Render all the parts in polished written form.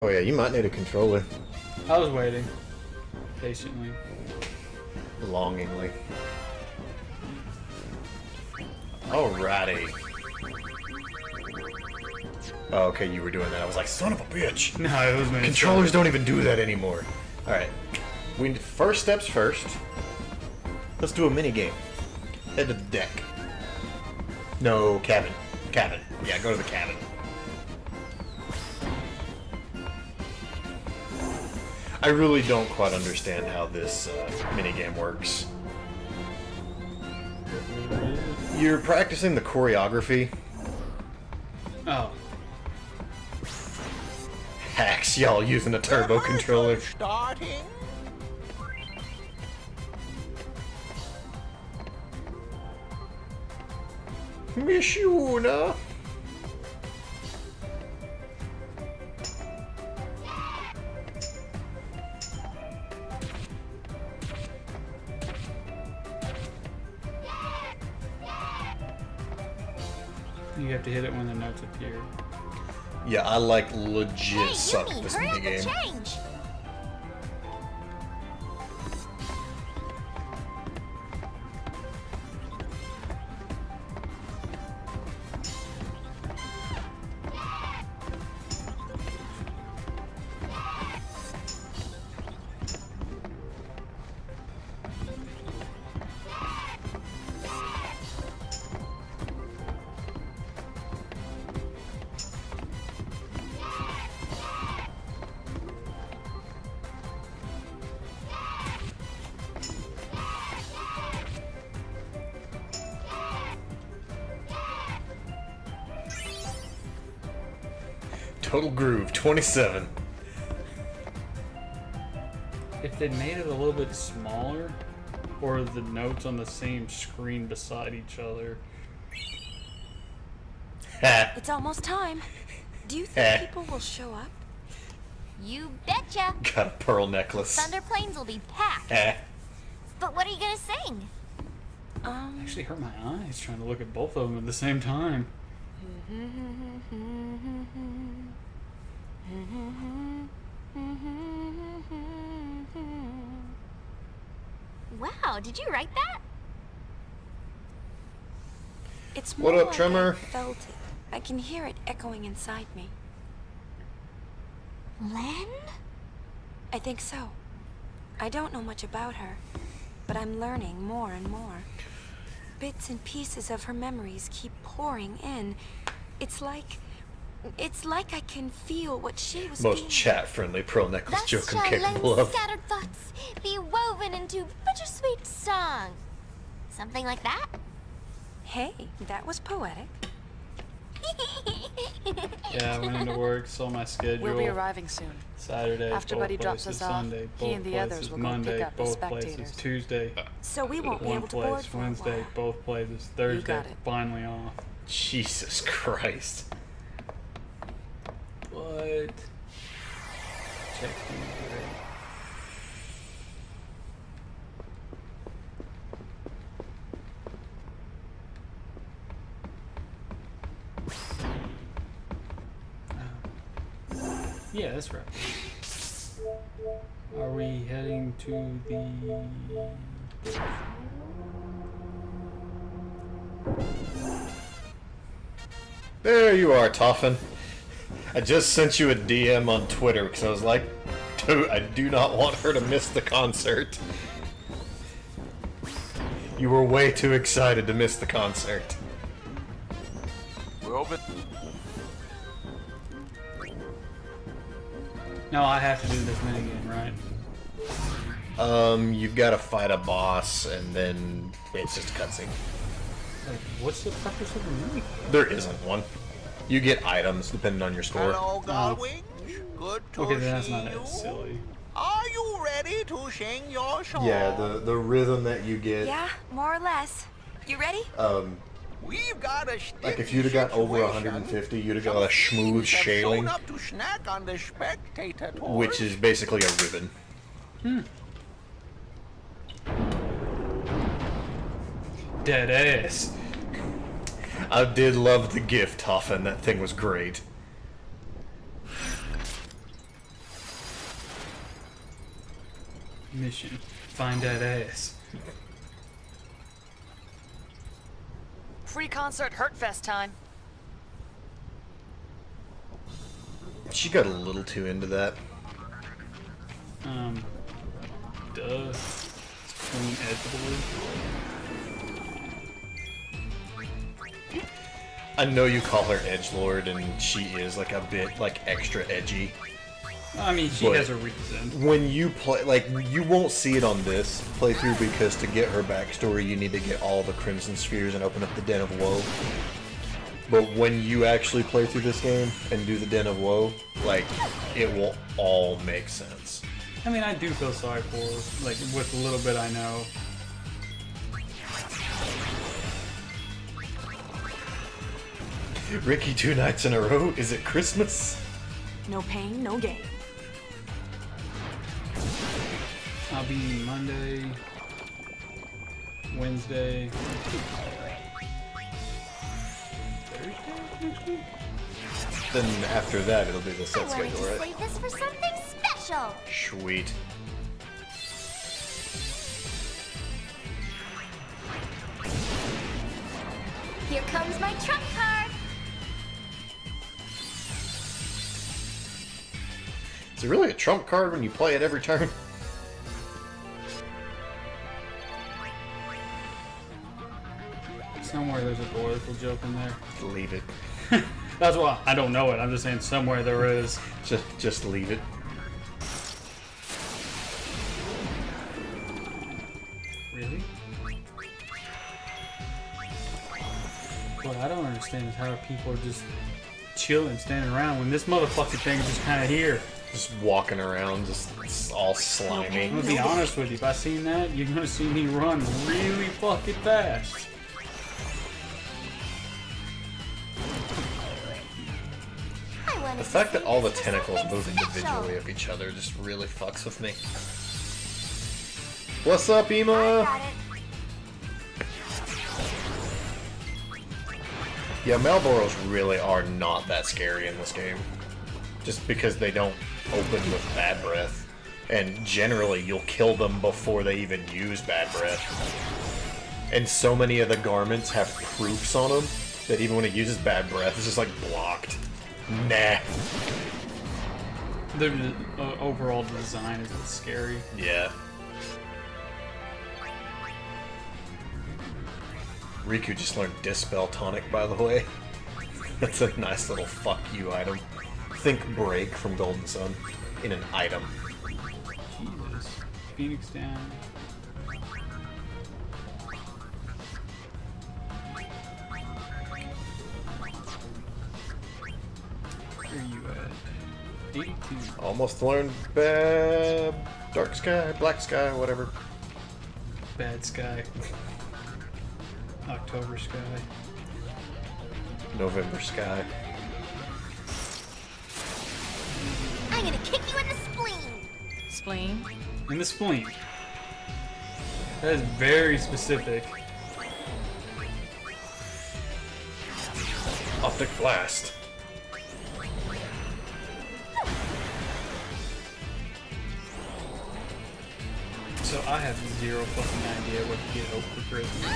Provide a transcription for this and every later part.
Oh yeah, you might need a controller. I was waiting patiently. Longingly. Alrighty. Oh, okay, you were doing that. I was like, son of a bitch! No, it was me. Controllers don't even do that anymore. Alright. We need first steps first. Let's do a mini game. Head to the deck. No, cabin. Cabin. Yeah, go to the cabin. I really don't quite understand how this minigame works. You're practicing the choreography. Oh. Hacks, y'all using a turbo controller. Starting. Mishuna. You have to hit it when the notes appear. Yeah, I like legit Hey, suck Yumi, at this hurry up and minigame. change. Total Groove 27. If they made it a little bit smaller, or the notes on the same screen beside each other. Ha! It's almost time. Do you think people will show up? You betcha. Got a pearl necklace. Thunder Plains will be packed. Ha! But what are you gonna sing? Actually hurt my eyes trying to look at both of them at the same time. Wow, did you write that? It's What more up, like Tremor? I felt it. I can hear it echoing inside me. Len? I think so. I don't know much about her, but I'm learning more and more. Bits and pieces of her memories keep pouring in. It's like I can feel what she was Most feeling. chat-friendly pearl necklace Thus joke I'm shall capable Len's of. scattered thoughts be woven into bittersweet song. Something like that? Hey, that was poetic. Yeah, I went into work, saw my schedule. We'll be arriving soon. Saturday, After both Buddy drops places, us off, Sunday, he both and the places, others will go Monday, pick up the both places, spectators. Tuesday, So we won't be one able to board place, for a Wednesday, while. both places, Thursday, got it. finally off. Jesus Christ. What? Check in here. Yeah, that's right. Are we heading to the... There you are, Toffin. I just sent you a DM on Twitter because I was like, dude, I do not want her to miss the concert. You were way too excited to miss the concert. We're open. No, I have to do this minigame, right? You've got to fight a boss, and then it's just a cutscene. Like, what's the purpose of the minigame? There isn't one. You get items depending on your score. Hello, Galwing. Good to Okay, then that's see not you. that silly. Are you ready to sing your song? Yeah, the rhythm that you get. Yeah, more or less. You ready? We've got a Like if you'd have got over situation. 150, you'd have got a smooth Have shown shaling, up to snack on the spectator tours. which is basically a ribbon. Dead ass. I did love the gift, Hoffin. That thing was great. Mission. Find that ass. Free concert Hurtfest time. She got a little too into that. Duh. It's Queen Edward. I know you call her edgelord, and she is like a bit like extra edgy. I mean, she But has a reason. when you play, like, you won't see it on this playthrough because to get her backstory, you need to get all the Crimson Spheres and open up the Den of Woe. But when you actually play through this game and do the Den of Woe, like, it will all make sense. I mean, I do feel sorry for her, like, with the little bit I know. Ricky, 2 nights in a row? Is it Christmas? No pain, no gain. I'll be Monday, Wednesday, Thursday next week? Then after that, it'll be the I set wanted schedule, to right? save this for something special. Sweet. Here comes my trump card. Is it really a trump card when you play it every turn? Somewhere there's a political joke in there. Leave it. That's why I don't know it. I'm just saying somewhere there is. Just leave it. Really? What I don't understand is how people are just chilling, standing around when this motherfucking thing is just kind of here. Just walking around, just all I'm slimy. gonna be honest with you. If I seen that, you're gonna see me run really fucking fast. I wanted The to fact that save all the this for tentacles something move special. individually of each other just really fucks with me. What's up, I Ema? got it. Yeah, Malboros really are not that scary in this game. Just because they don't open with bad breath. And generally, you'll kill them before they even use bad breath. And so many of the garments have proofs on them that even when it uses bad breath, it's just like blocked. Nah. The overall design is what's scary. Yeah. Riku just learned Dispel Tonic, by the way. That's a nice little fuck you item. Think Break from Golden Sun in an item. Jesus. Phoenix down. Where are you at? 82. Almost learned Dark Sky, Black Sky, whatever. Bad sky. October sky. November Sky. I'm gonna kick you in the spleen. Spleen. In the spleen. That is very specific. Optic Blast. So I have zero fucking idea what to get Hope for Christmas.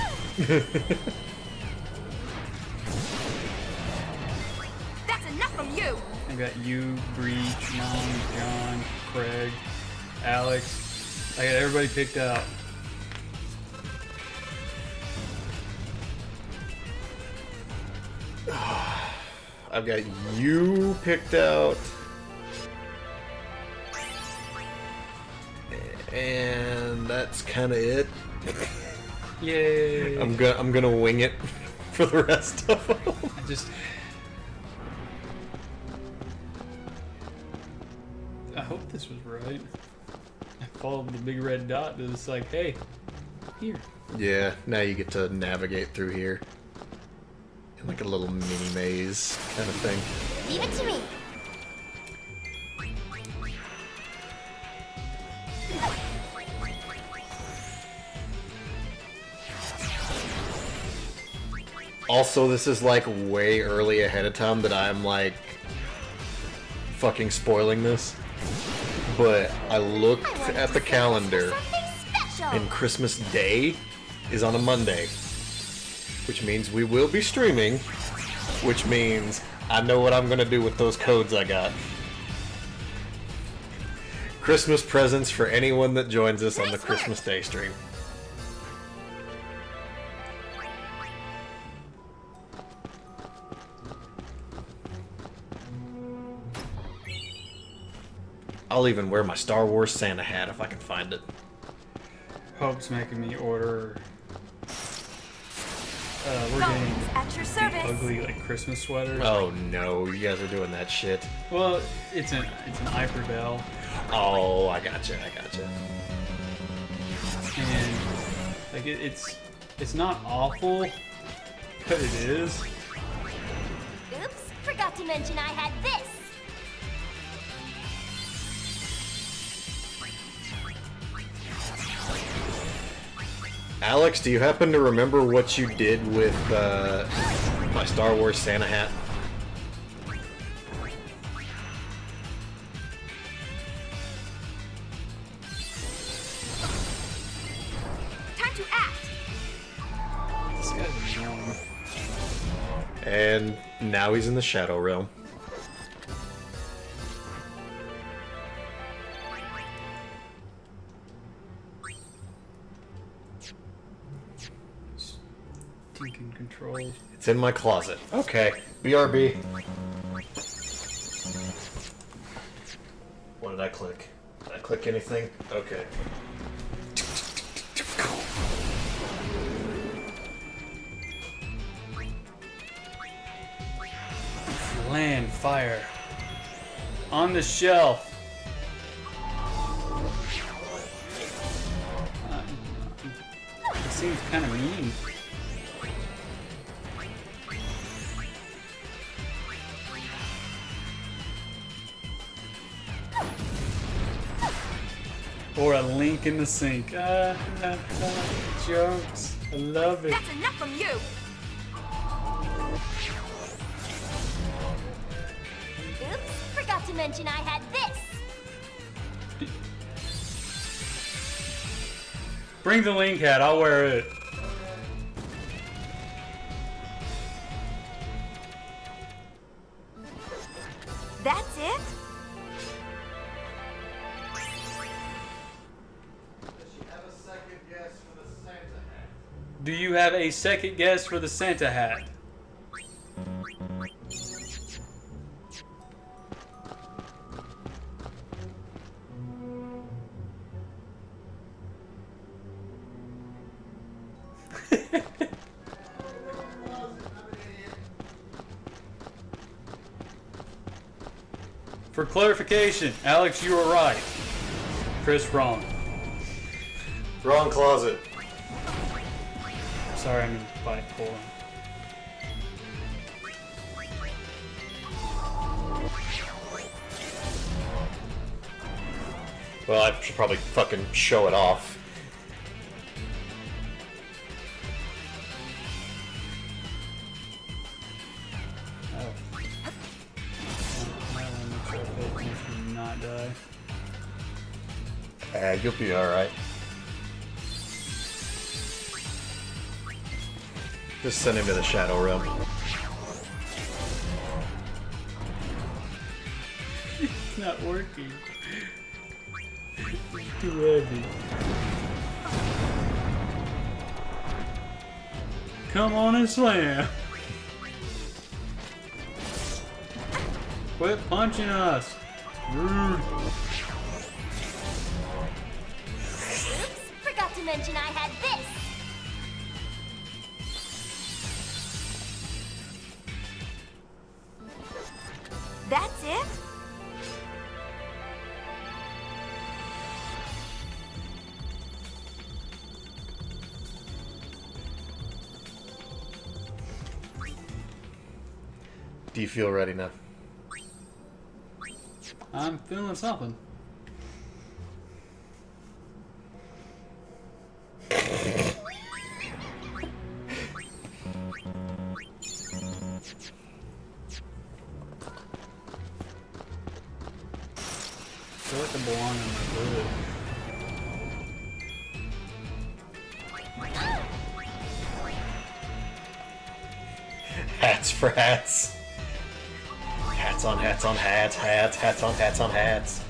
That's enough from you! I got you, Breach, Mom, John, Craig, Alex. I got everybody picked out. I've got you picked out. And that's kind of it. Yay! I'm gonna wing it for the rest of them. I just... I hope this was right. I followed the big red dot and it's like, hey, here. Yeah, now you get to navigate through here. In like a little mini maze kind of thing. Leave it to me. Also, this is like way early ahead of time that I'm like fucking spoiling this. but I looked I wanted at to the save calendar, this for something special. and Christmas Day is on a Monday, which means we will be streaming, which means I know what I'm gonna do with those codes I got. Christmas presents for anyone that joins us on the Christmas Day stream. I'll even wear my Star Wars Santa hat if I can find it. Hope's making me order. We're Phones getting at your service. ugly like Christmas sweaters. Oh no, you guys are doing that shit. Well, it's an Iper Bell, Oh, I gotcha. and like it's not awful, but it is. Oops, forgot to mention I had this. Alex, do you happen to remember what you did with my Star Wars Santa hat? Time to act. This guy's annoying. And now he's in the Shadow Realm. Stinking controls. It's in my closet. Okay, BRB. What did I click? Did I click anything? Okay. Land fire on the shelf. It seems kind of mean. Or a link in the sink. Jokes. I love it. That's enough from you. Oops, forgot to mention I had this. Bring the link hat. I'll wear it. That's it? Do you have a second guess for the Santa hat? For clarification, Alex, you were right. Chris, wrong. Wrong closet. Sorry, I'm in bipolar. Well, I should probably fucking show it off. Oh. I want to make sure I pay attention and not die. You'll be alright. Just send him to the Shadow Realm. It's not working. It's too heavy. Come on and slam. Quit punching us. Rude. Oops, forgot to mention I had this. That's it? Do you feel ready now? I'm feeling something. feel like I belong in my hood. Hats for hats. Hats on hats on hats, hats on hats on hats.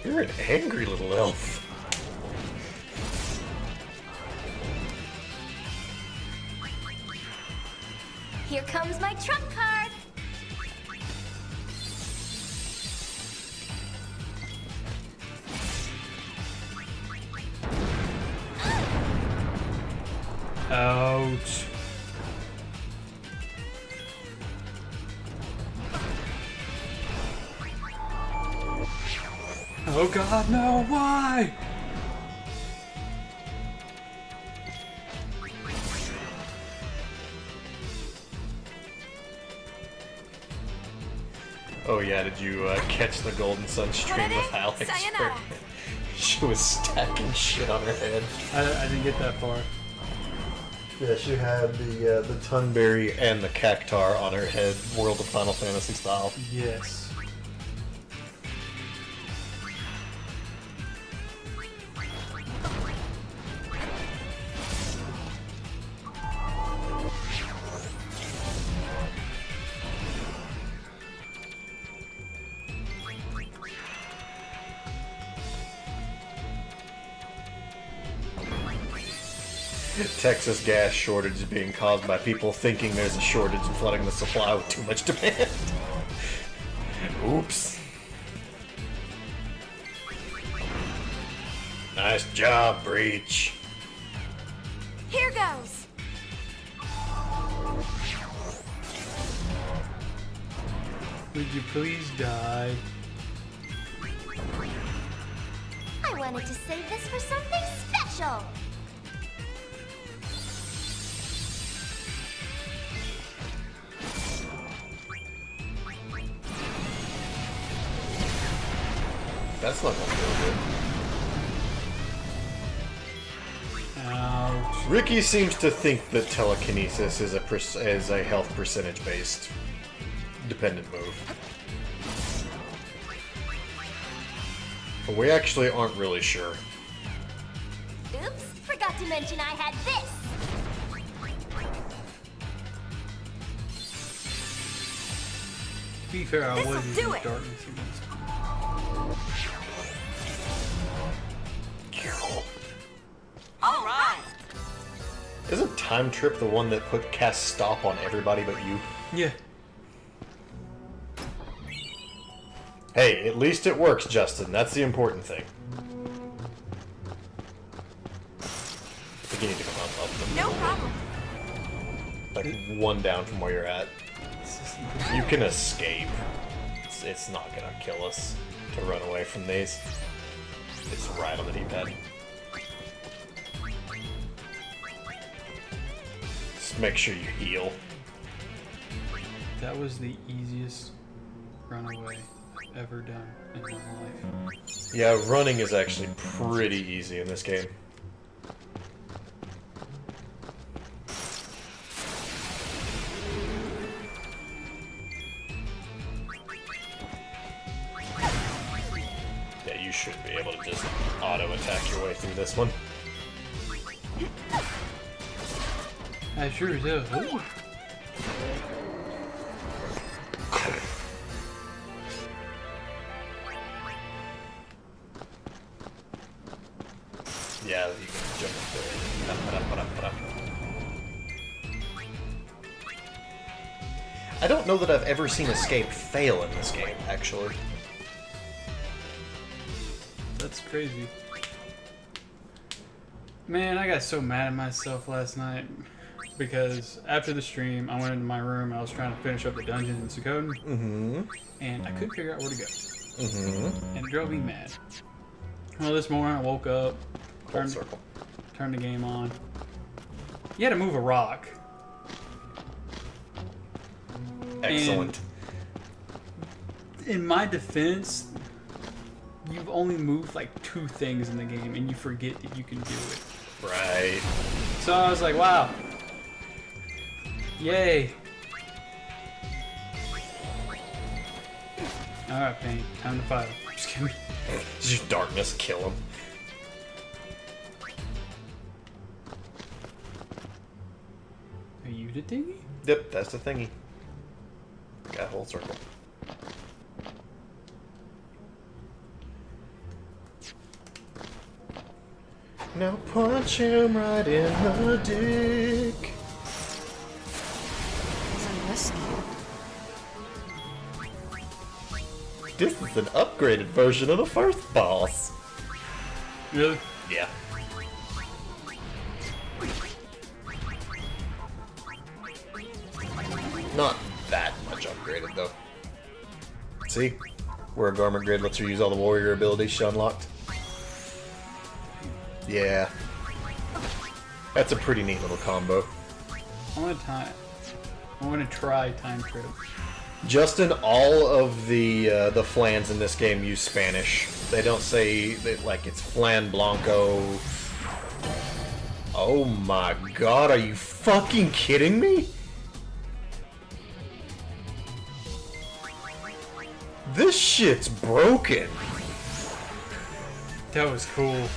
You're an angry little elf. Here comes my trump card. Ouch. Oh god, no, why? Oh yeah, did you catch the Golden Sun stream with Alex? Sayonara. She was stacking shit on her head. I didn't get that far. Yeah, she had the Tunberry and the Cactar on her head, World of Final Fantasy style. Yes. Texas gas shortage is being caused by people thinking there's a shortage and flooding the supply with too much demand. Oops. Nice job, Breach. Here goes. Would you please die? I wanted to save this for something special. That's not gonna feel good. Ouch. Ricky seems to think that telekinesis is a health percentage based dependent move. But we actually aren't really sure. Oops, forgot to mention I had this. To be fair, I This'll was do using it. darkness against. All right. Isn't Time Trip the one that cast stop on everybody but you? Yeah. Hey, at least it works, Justin. That's the important thing. I think you need to come up No problem. like one down from where you're at. You can escape. It's not gonna kill us to run away from these. It's right on the D-pad. Just make sure you heal. That was the easiest runaway I've ever done in my life. Yeah, running is actually pretty easy in this game. Yeah, you should be able to just auto-attack your way through this one. I sure as hell. Ooh. Yeah, you can jump up there. I don't know that I've ever seen escape fail in this game, actually. That's crazy. Man, I got so mad at myself last night because after the stream, I went into my room. I was trying to finish up the dungeon in Suikoden, and I couldn't figure out where to go. And it drove me mad. Well, this morning I woke up, Full circle. turned the game on. You had to move a rock. Excellent. In my defense, you've only moved like 2 things in the game, and you forget that you can do it. Right. So I was like, wow. Yay. Alright, Pain. Time to fight him. Just kidding. Just darkness, kill him. Are you the thingy? Yep, that's the thingy. Got a whole circle. Now punch him right in the dick. This is an upgraded version of the first boss. Really? Yeah. Not that much upgraded, though. See? Where a Garment Grid lets her use all the warrior abilities she unlocked. Yeah. That's a pretty neat little combo. I want to try time trip. Justin, all of the flans in this game use Spanish. They don't say that, like, it's flan blanco. Oh my god, are you fucking kidding me? This shit's broken. That was cool.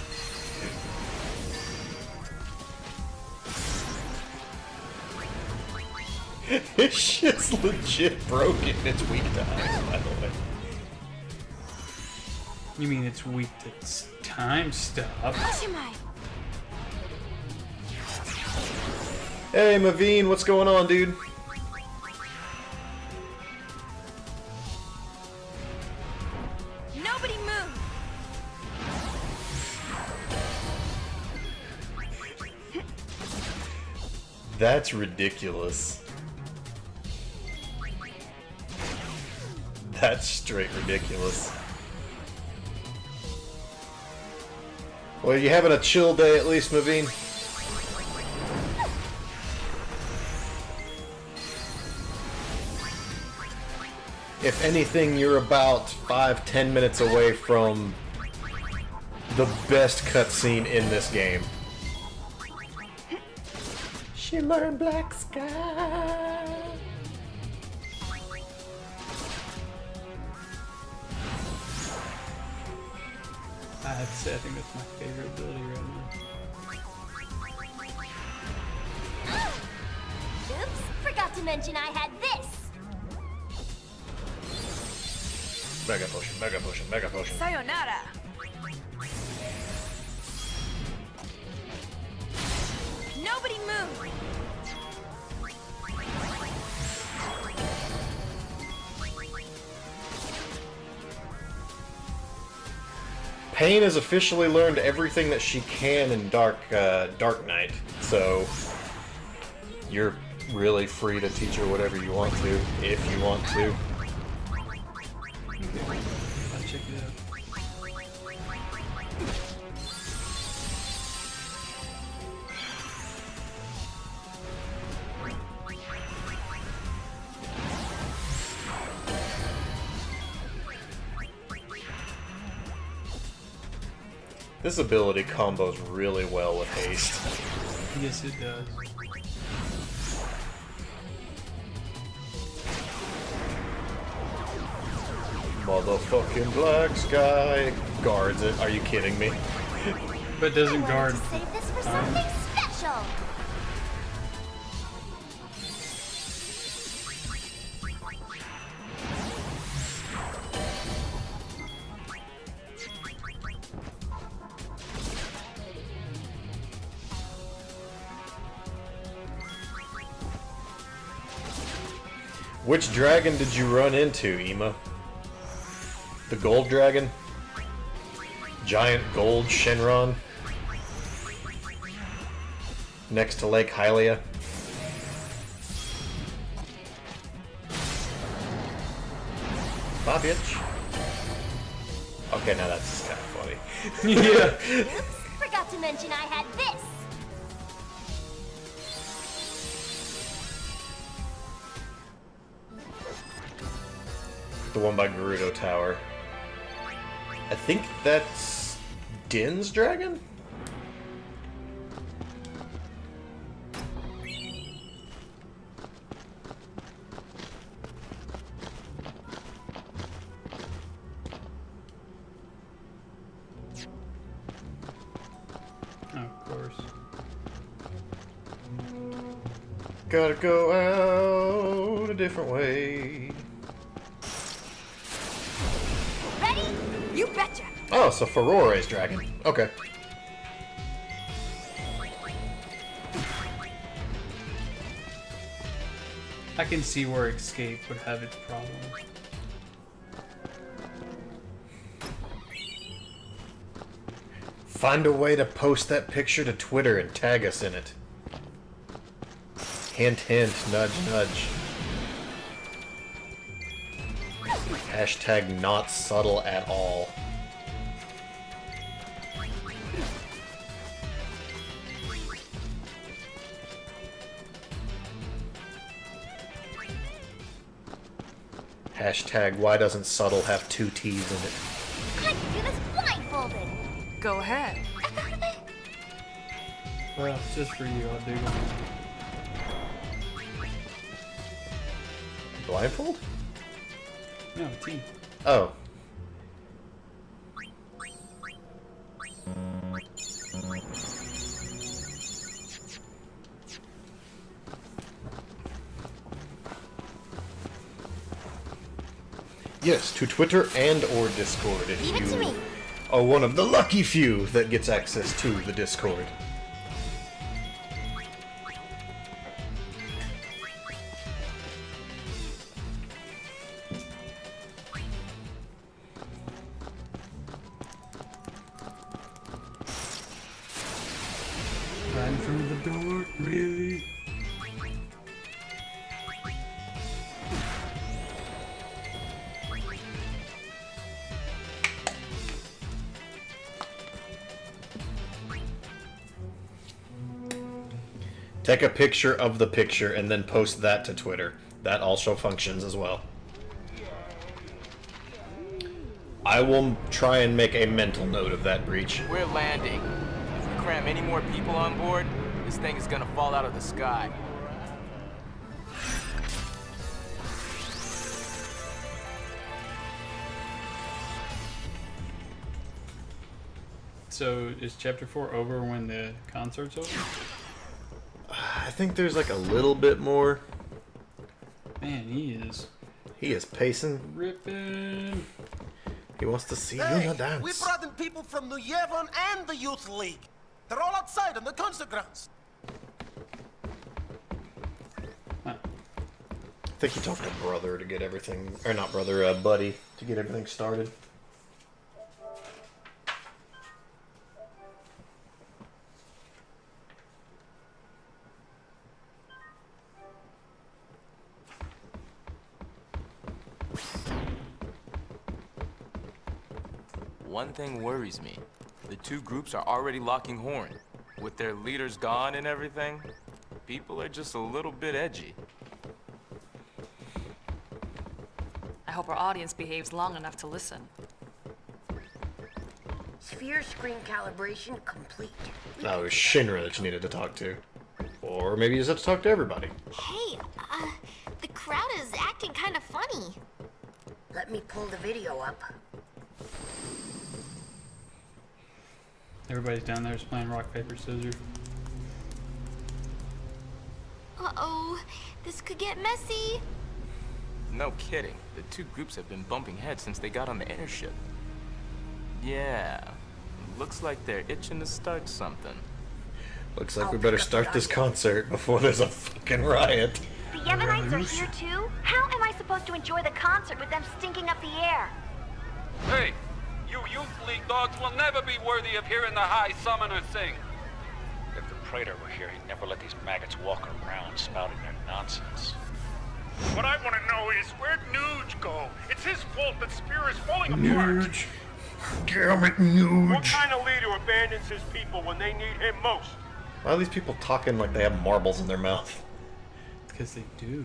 This shit's legit broken. It's weak to ice, by the way. You mean it's weak to time stop? Hey, Maveen, what's going on, dude? Nobody move! That's ridiculous. That's straight ridiculous. Well, you having a chill day at least, Maveen? If anything, you're about 5-10 minutes away from the best cutscene in this game. Shimmer and black sky. I have to say, I think that's my favorite ability right now. Oops, forgot to mention I had this. Mega potion, mega potion, mega potion. Sayonara! Nobody move! Pain has officially learned everything that she can in Dark Knight, so you're really free to teach her whatever you want to, if you want to. Okay, I'll check it out. This ability combos really well with haste. Yes, it does. Motherfucking black sky guards it. Are you kidding me? But doesn't I guard. wanted to save this for something special. Which dragon did you run into, Ema? The gold dragon? Giant gold Shenron? Next to Lake Hylia? Bye, bitch. Okay, now that's just kind of funny. Yeah. Oops, forgot to mention I had this. The one by Gerudo Tower. I think that's Din's dragon? Gotta go out a different way. Ready? You betcha. Oh, so Ferore's dragon. Okay. I can see where escape would have its problems. Find a way to post that picture to Twitter and tag us in it. Hint, hint, nudge, nudge. Hashtag not subtle at all. Hashtag why doesn't subtle have 2 T's in it? I can do this blindfolded. Go ahead. Well, just for you, I'll do it. Blindfold? No, T. Oh. Yes, to Twitter and or Discord if Leave it to you me. are one of the lucky few that gets access to the Discord. Riding through the door, really? Take a picture of the picture and then post that to Twitter. That also functions as well. I will try and make a mental note of that breach. We're landing. If we cram any more people on board, this thing is gonna fall out of the sky. So is chapter 4 over when the concert's over? I think there's like a little bit more. Man, he is He is pacing. ripping. He wants to see Hey, Yuna dance. we brought in people from New Yevon and the Youth League. They're all outside on the concert grounds. Huh. I think he talked to brother to get everything, or not brother, buddy, to get everything started. One thing worries me. The two groups are already locking horn. With their leaders gone and everything, people are just a little bit edgy. I hope our audience behaves long enough to listen. Sphere screen calibration complete. No, it was Shinra that you needed to talk to. Or maybe you just have to talk to everybody. Hey, the crowd is acting kind of funny. Let me pull the video up. Everybody's down there just playing rock, paper, scissors. Uh-oh, this could get messy. No kidding. The two groups have been bumping heads since they got on the airship. Yeah. Looks like they're itching to start something. Looks like we better start this concert before there's a fucking riot. The Yevonites are here too? How am I supposed to enjoy the concert with them stinking up the air? Hey, you Youth League dogs will never be worthy of hearing the High Summoner sing. If the Praetor were here, he'd never let these maggots walk around spouting their nonsense. What I want to know is, where'd Nuge go? It's his fault that Spear is falling apart. Damn it, What Nuge. kind of leader abandons his people when they need him most? Why are these people talking like they have marbles in their mouth? Because they do.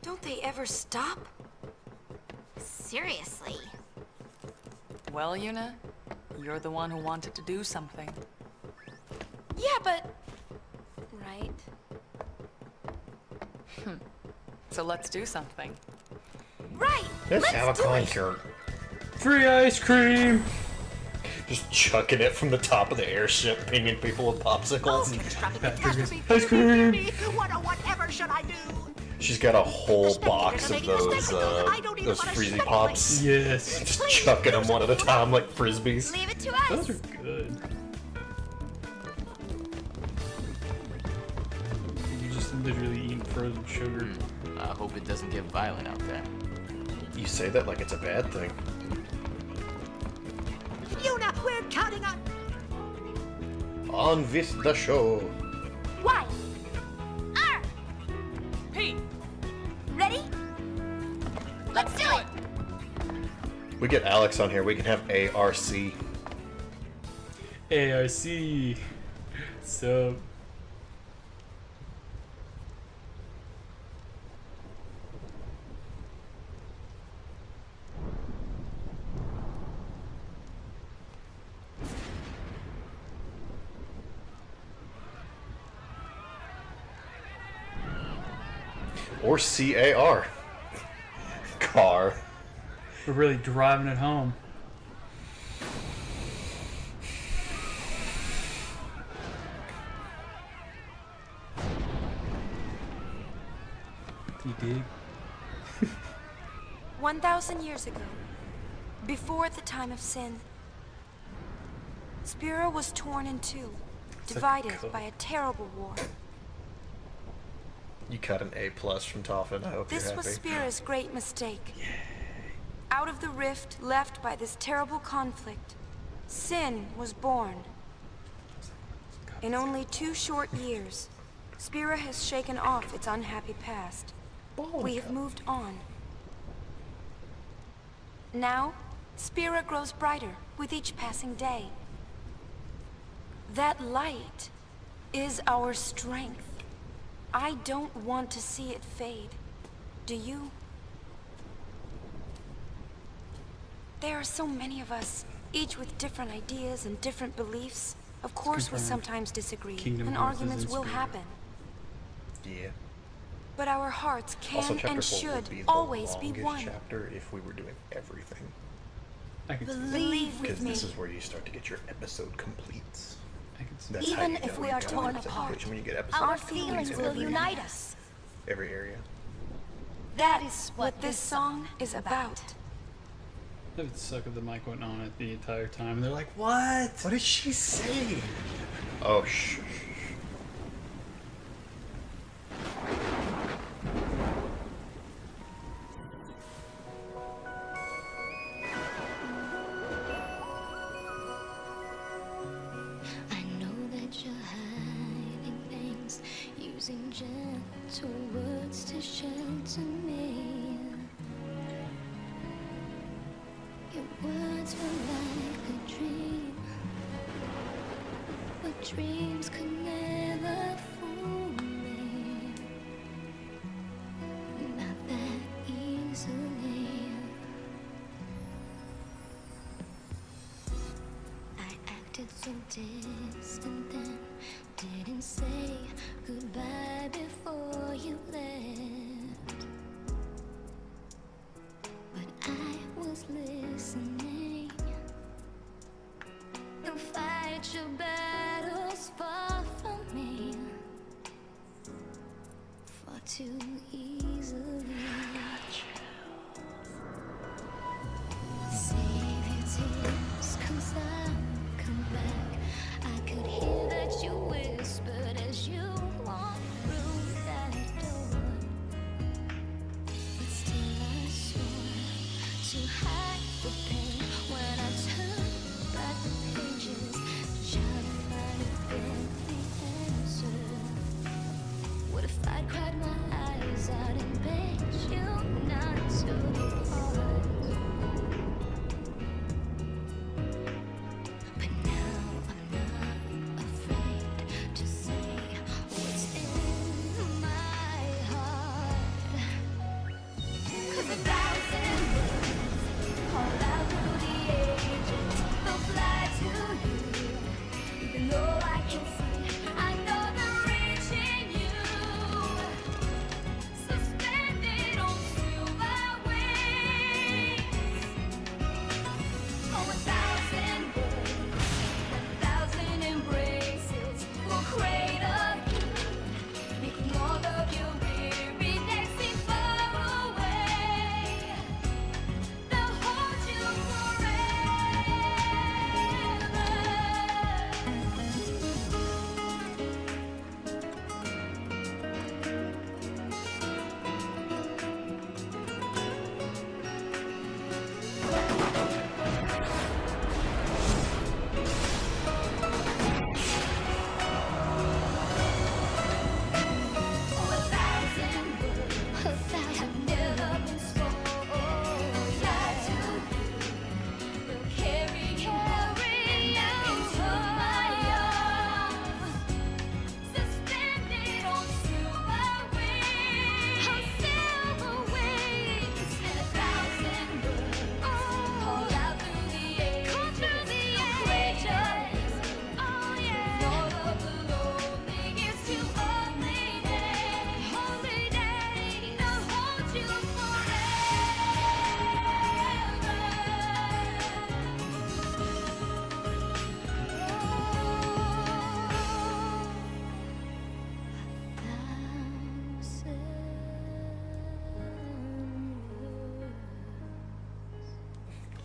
Don't they ever stop? Seriously. Well, Yuna, you're the one who wanted to do something. Yeah, but... Right. So let's do something. Right! Let's have a do it. concert. Free ice cream! Just chucking it from the top of the airship, pinging people with popsicles. Ice cream! Whatever should I do? She's got a whole box of those freezy pops. Yes. Just chucking them one at a time like frisbees. Leave it to us. Those are good. You're just literally eating frozen sugar. I hope it doesn't get violent out there. You say that like it's a bad thing. Yuna, we're counting on. On with the show. Why? R. Pete! Ready? Let's do it. We get Alex on here, we can have ARC. ARC. So. Or CAR. Car. We're really driving it home. Do you dig? 1,000 years ago, before the time of sin, Spira was torn in two, divided by a terrible war. You cut an A+ from Toffin. I hope This you're was happy. Spira's great mistake. Out of the rift left by this terrible conflict, sin was born. In only 2 short years, Spira has shaken off its unhappy past. We have moved on. Now, Spira grows brighter with each passing day. That light is our strength. I don't want to see it fade. Do you? There are so many of us, each with different ideas and different beliefs. Of course we sometimes disagree, and arguments will happen. Yeah. But our hearts Also, can chapter and 4 should would be the always be longest one. chapter if we were doing everything. I can see that. Believe Because with me. this is where you start to get your episode completes. I can see That's that. how Even you if know we you are got torn episode apart, completion, when you get episode our completes feelings in will every- unite us. Every area. That is what this song is about. That would suck if the mic went on it the entire time. And they're like, what? What did she say? Oh, shh. I know that you're hiding things, using gentle words to shelter me. Your words were like a dream, but dreams could never fool me. Not that easily. I acted so distant then, didn't say goodbye before you left. But I was listening. Don't fight your battles far from me, far too easily. Save your tears, 'cause I'll come back. I could hear that you whispered as you walked through that door. But still I swore to hide the pain when I turned back the pages, trying to find the answer. What if I cried my eyes out and begged you not to depart? But now I'm not afraid to say what's in my heart. 'Cause 1,000 words are louder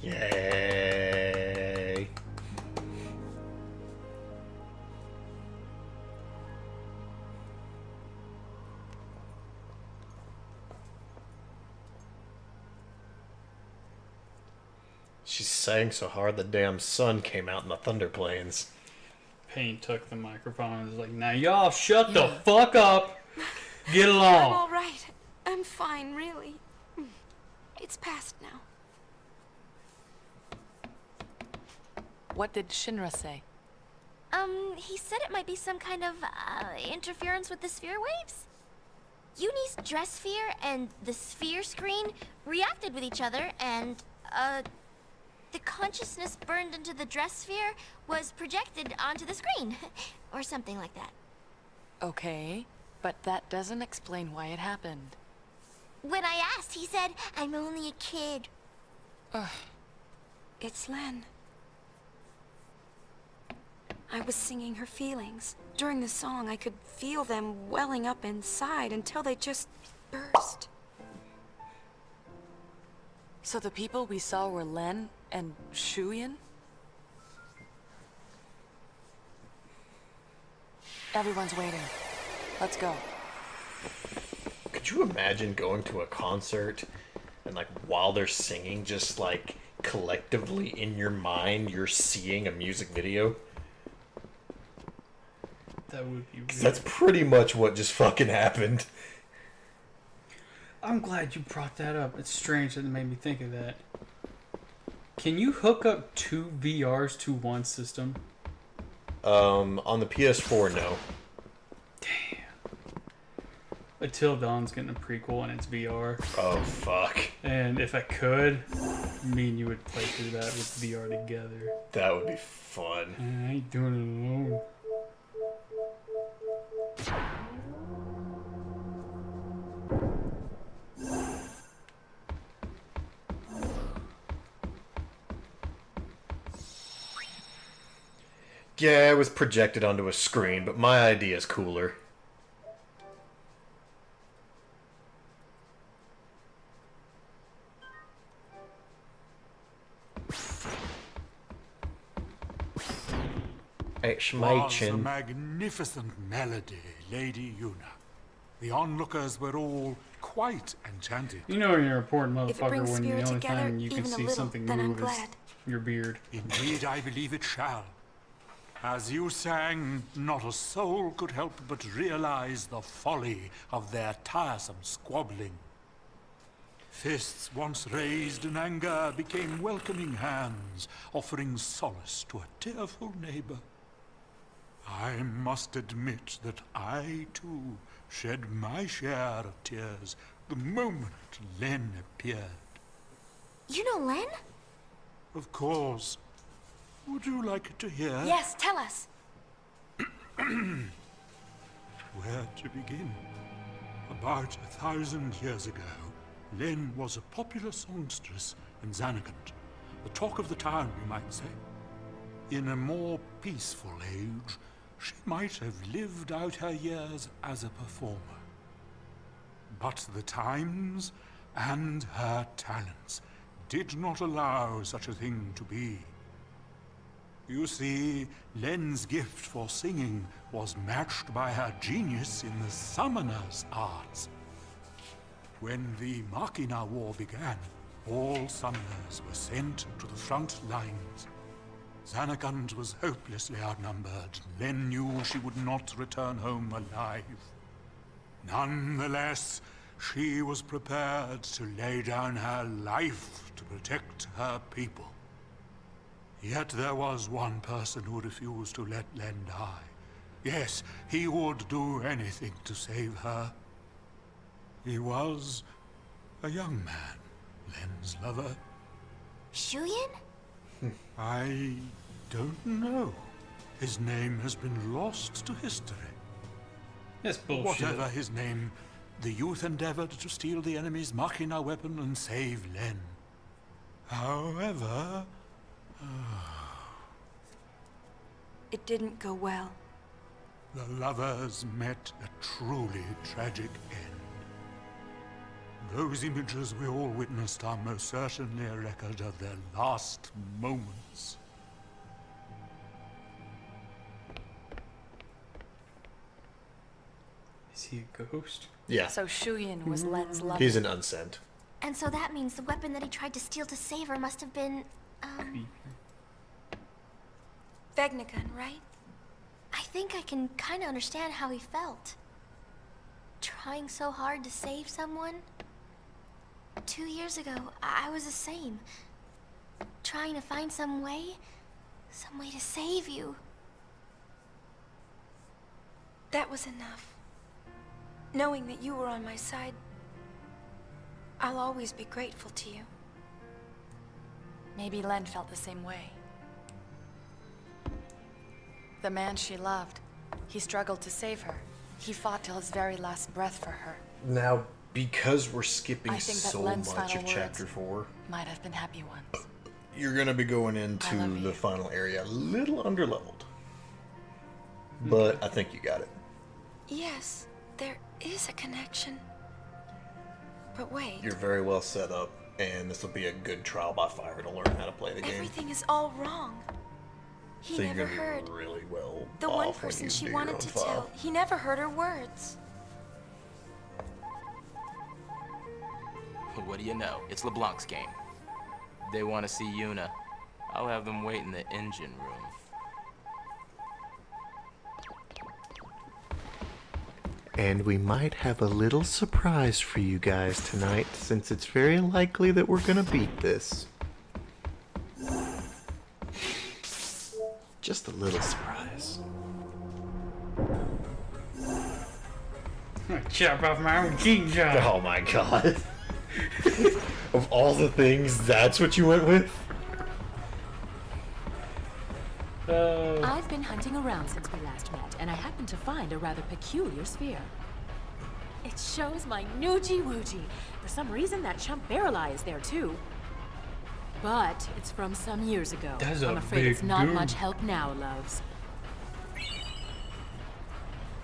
Yay. She sang so hard the damn sun came out in the Thunder Plains. Payne took the microphone and was like, now y'all shut the fuck up. Get along. I'm all right. I'm fine, really. It's past now. What did Shinra say? He said it might be some kind of, interference with the sphere waves. Uni's dress sphere and the sphere screen reacted with each other, and, the consciousness burned into the dress sphere was projected onto the screen. Or something like that. Okay, but that doesn't explain why it happened. When I asked, he said, I'm only a kid. It's Len. I was singing her feelings. During the song, I could feel them welling up inside until they just burst. So the people we saw were Len and Shuyan? Everyone's waiting. Let's go. Could you imagine going to a concert and, like, while they're singing, just, like, collectively in your mind, you're seeing a music video? That would be weird. 'Cause that's pretty much what just fucking happened. I'm glad you brought that up. It's strange that it made me think of that. Can you hook up two VRs to one system? On the PS4, no. Damn. Until Dawn's getting a prequel and it's VR. Oh, fuck. And if I could, me and you would play through that with VR together. That would be fun. I ain't doing it alone. Yeah, it was projected onto a screen, but my idea is cooler. It's my Was a chin. magnificent melody, Lady Yuna. The onlookers were all quite enchanted. You know you're an important If it motherfucker brings when the spirit only together, time you can even a see little, something then I'm move is glad. your beard. Indeed, I believe it shall. As you sang, not a soul could help but realize the folly of their tiresome squabbling. Fists once raised in anger became welcoming hands, offering solace to a tearful neighbor. I must admit that I, too, shed my share of tears the moment Len appeared. You know Len? Of course. Would you like to hear? Yes, tell us. Where to begin? About 1,000 years ago, Len was a popular songstress in Zanarkand, the talk of the town, you might say. In a more peaceful age, she might have lived out her years as a performer. But the times and her talents did not allow such a thing to be. You see, Len's gift for singing was matched by her genius in the summoner's arts. When the Machina War began, all summoners were sent to the front lines. Zanarkand was hopelessly outnumbered. Len knew she would not return home alive. Nonetheless, she was prepared to lay down her life to protect her people. Yet there was one person who refused to let Len die. Yes, he would do anything to save her. He was a young man, Len's lover. Shuyan? I don't know. His name has been lost to history. That's bullshit. Whatever his name, the youth endeavored to steal the enemy's Machina weapon and save Len. However... It didn't go well. the lovers met a truly tragic end. Those images we all witnessed are most certainly a record of their last moments. Is he a ghost? Yeah. So Shuyin was Len's lover. He's an unsent. And so that means the weapon that he tried to steal to save her must have been, Vegnagun, right? I think I can kind of understand how he felt. Trying so hard to save someone. 2 years ago, I was the same. Trying to find some way to save you. That was enough. Knowing that you were on my side, I'll always be grateful to you. Maybe Len felt the same way. The man she loved, he struggled to save her. He fought till his very last breath for her. Now, because we're skipping I think that so Len's much final of Chapter words 4, might have been happy ones. you're going to be going into I love the you. final area a little underleveled. But I think you got it. Yes, there is a connection. But wait, You're very well set up, and this will be a good trial by fire to learn how to play the game. everything is all wrong. He So you're never going to heard. be really well The off one when person you she do your wanted own to file. tell, he never heard her words. What do you know? It's LeBlanc's game. They want to see Yuna. I'll have them wait in the engine room. And we might have a little surprise for you guys tonight, since it's very likely that we're gonna beat this. Just a little surprise. Chop off my own king job. Oh my god. Of all the things, that's what you went with? I've been hunting around since we last met, and I happened to find a rather peculiar sphere. It shows my Noogie Woogie. For some reason, that chump Barrel Eye is there too. But it's from some years ago. That's a I'm afraid big it's not dude. much help now, loves.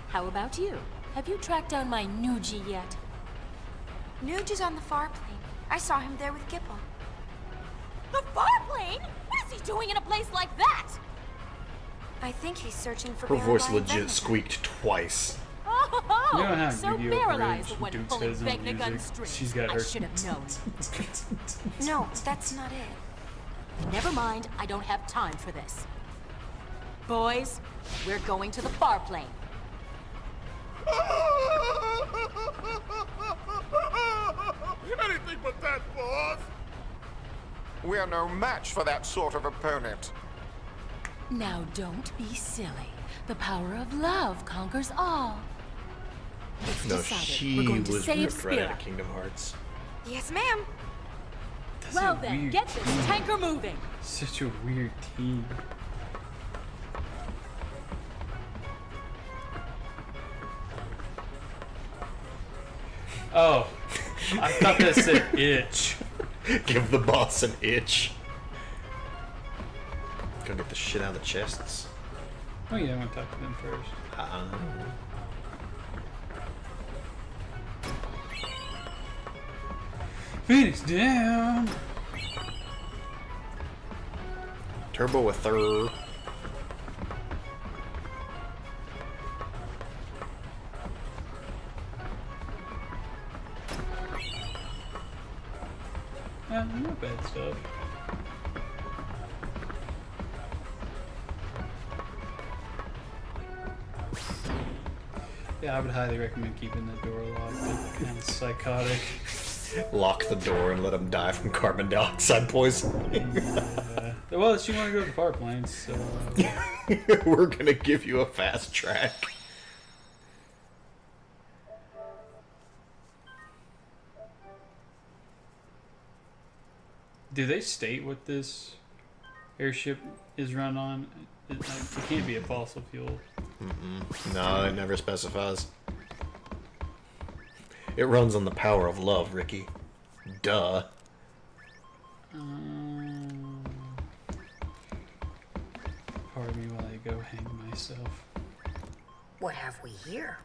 How about you? Have you tracked down my Noogie yet? Nuge is on the far plane. I saw him there with Gipple. The far plane? What is he doing in a place like that? I think he's searching for Her Barrel voice Eye legit Vegnagun. squeaked twice. Oh, You know how so Yu-Gi-Oh! Barrel Eye is Bridge the one Dukes pulling has in Vegnagun music. strings. She's got I her. should have known. No, that's not it. Never mind, I don't have time for this. Boys, we're going to the far plane. Anything but that, boss! We're no match for that sort of opponent. Now don't be silly. The power of love conquers all. It's No, decided. she We're going to was save ripped right out Spira. of Kingdom Hearts. Yes, ma'am. That's Well a then, weird get this team. tanker moving. Such a weird team. Oh, I thought that said itch. Give the boss an itch. Go get the shit out of the chests. Oh yeah, I want to talk to them first. Phoenix down. Turbo a third. Not bad stuff. Yeah, I would highly recommend keeping the door locked. It's kind of psychotic. Lock the door and let him die from carbon dioxide poisoning. Well, she wanted to go to the far planes, so... We're gonna give you a fast track. Do they state what this airship is run on? It can't be a fossil fuel. No, it never specifies. It runs on the power of love, Ricky. Duh. Pardon me while I go hang myself. What have we here?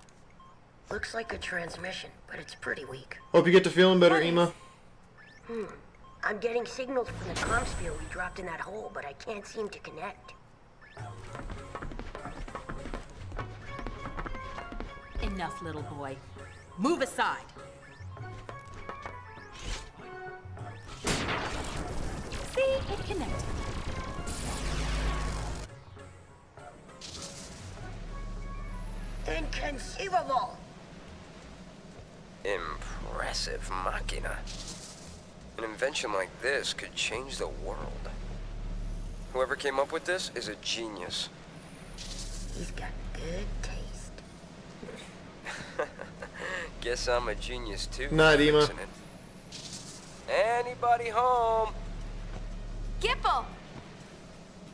Looks like a transmission, but it's pretty weak. Hope you get to feeling better, Ema. I'm getting signals from the comm sphere we dropped in that hole, but I can't seem to connect. Enough, little boy. Move aside. See, it connected. Inconceivable! Impressive machina. An invention like this could change the world. Whoever came up with this is a genius. He's got good taste. Guess I'm a genius too. Night, Ema. fixing it. Anybody home? Gipple!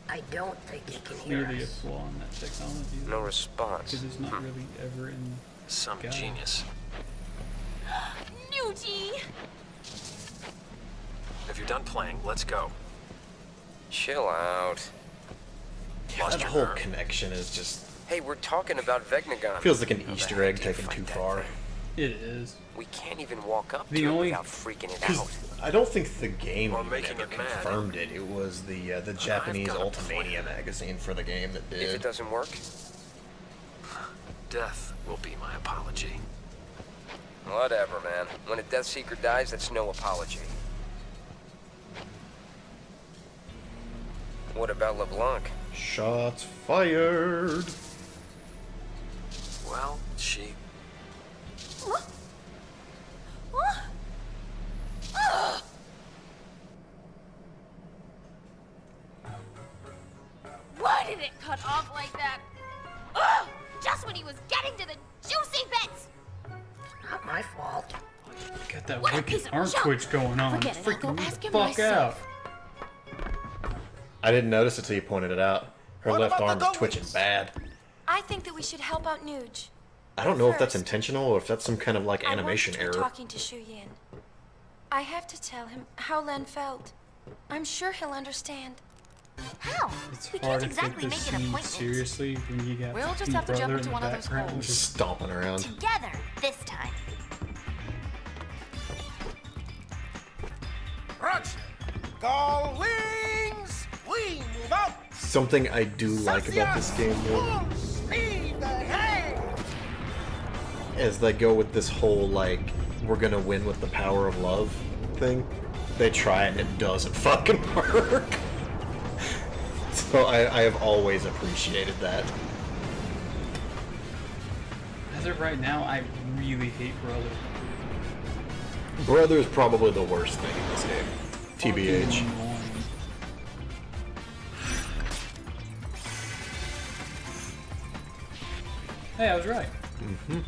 I don't think he can hear Clearly a us. flaw in that technology. No response. Because it's not really ever in Some God. genius. Nuji! If you're done playing, let's go. Chill out. Lost That your whole nerve? connection is just Hey, we're talking about Vegnagon. feels like an How the Easter heck egg do you taken fight too that far. thing? It is. We can't even walk up The to only- it without freaking it 'Cause out. I don't think the game Or even making ever it mad. confirmed it. It was the Japanese got a Ultimania magazine for the game that If it did. doesn't work, Death will be my apology. whatever, man. When a Death Seeker dies, that's no apology. What about LeBlanc? Shots fired. Well, she... Why did it cut off like that? Ugh! Just when he was getting to the juicy bits! Not my fault. Got that What a wicked piece of arm junk. twitch going on. Forget it, I'll go Freaking me ask the him fuck out. myself. I didn't notice it till you pointed it out. Her What left about arm the was twitching gullies? bad. I think that we should help out Nuge. I don't know if that's First, intentional or if that's some kind of like animation I want to error. try talking to Shu Yin. I have to tell him how Len felt. I'm sure he'll understand. How? It's We hard can't to take exactly this make an scene appointment. seriously when you got We'll just Big have to jump Brother into in one the of those background. holes. Just stomping around. Together, this time. Roger. Call wings. We move out. Something I do like about this game though, Full speed ahead. is they go with this whole like we're gonna win with the power of love thing. They try it and it doesn't fucking work. So I have always appreciated that. As of right now, I really hate Brother. Brother is probably the worst thing in this game. TBH. Fucking annoying. Hey, I was right. Mm-hmm.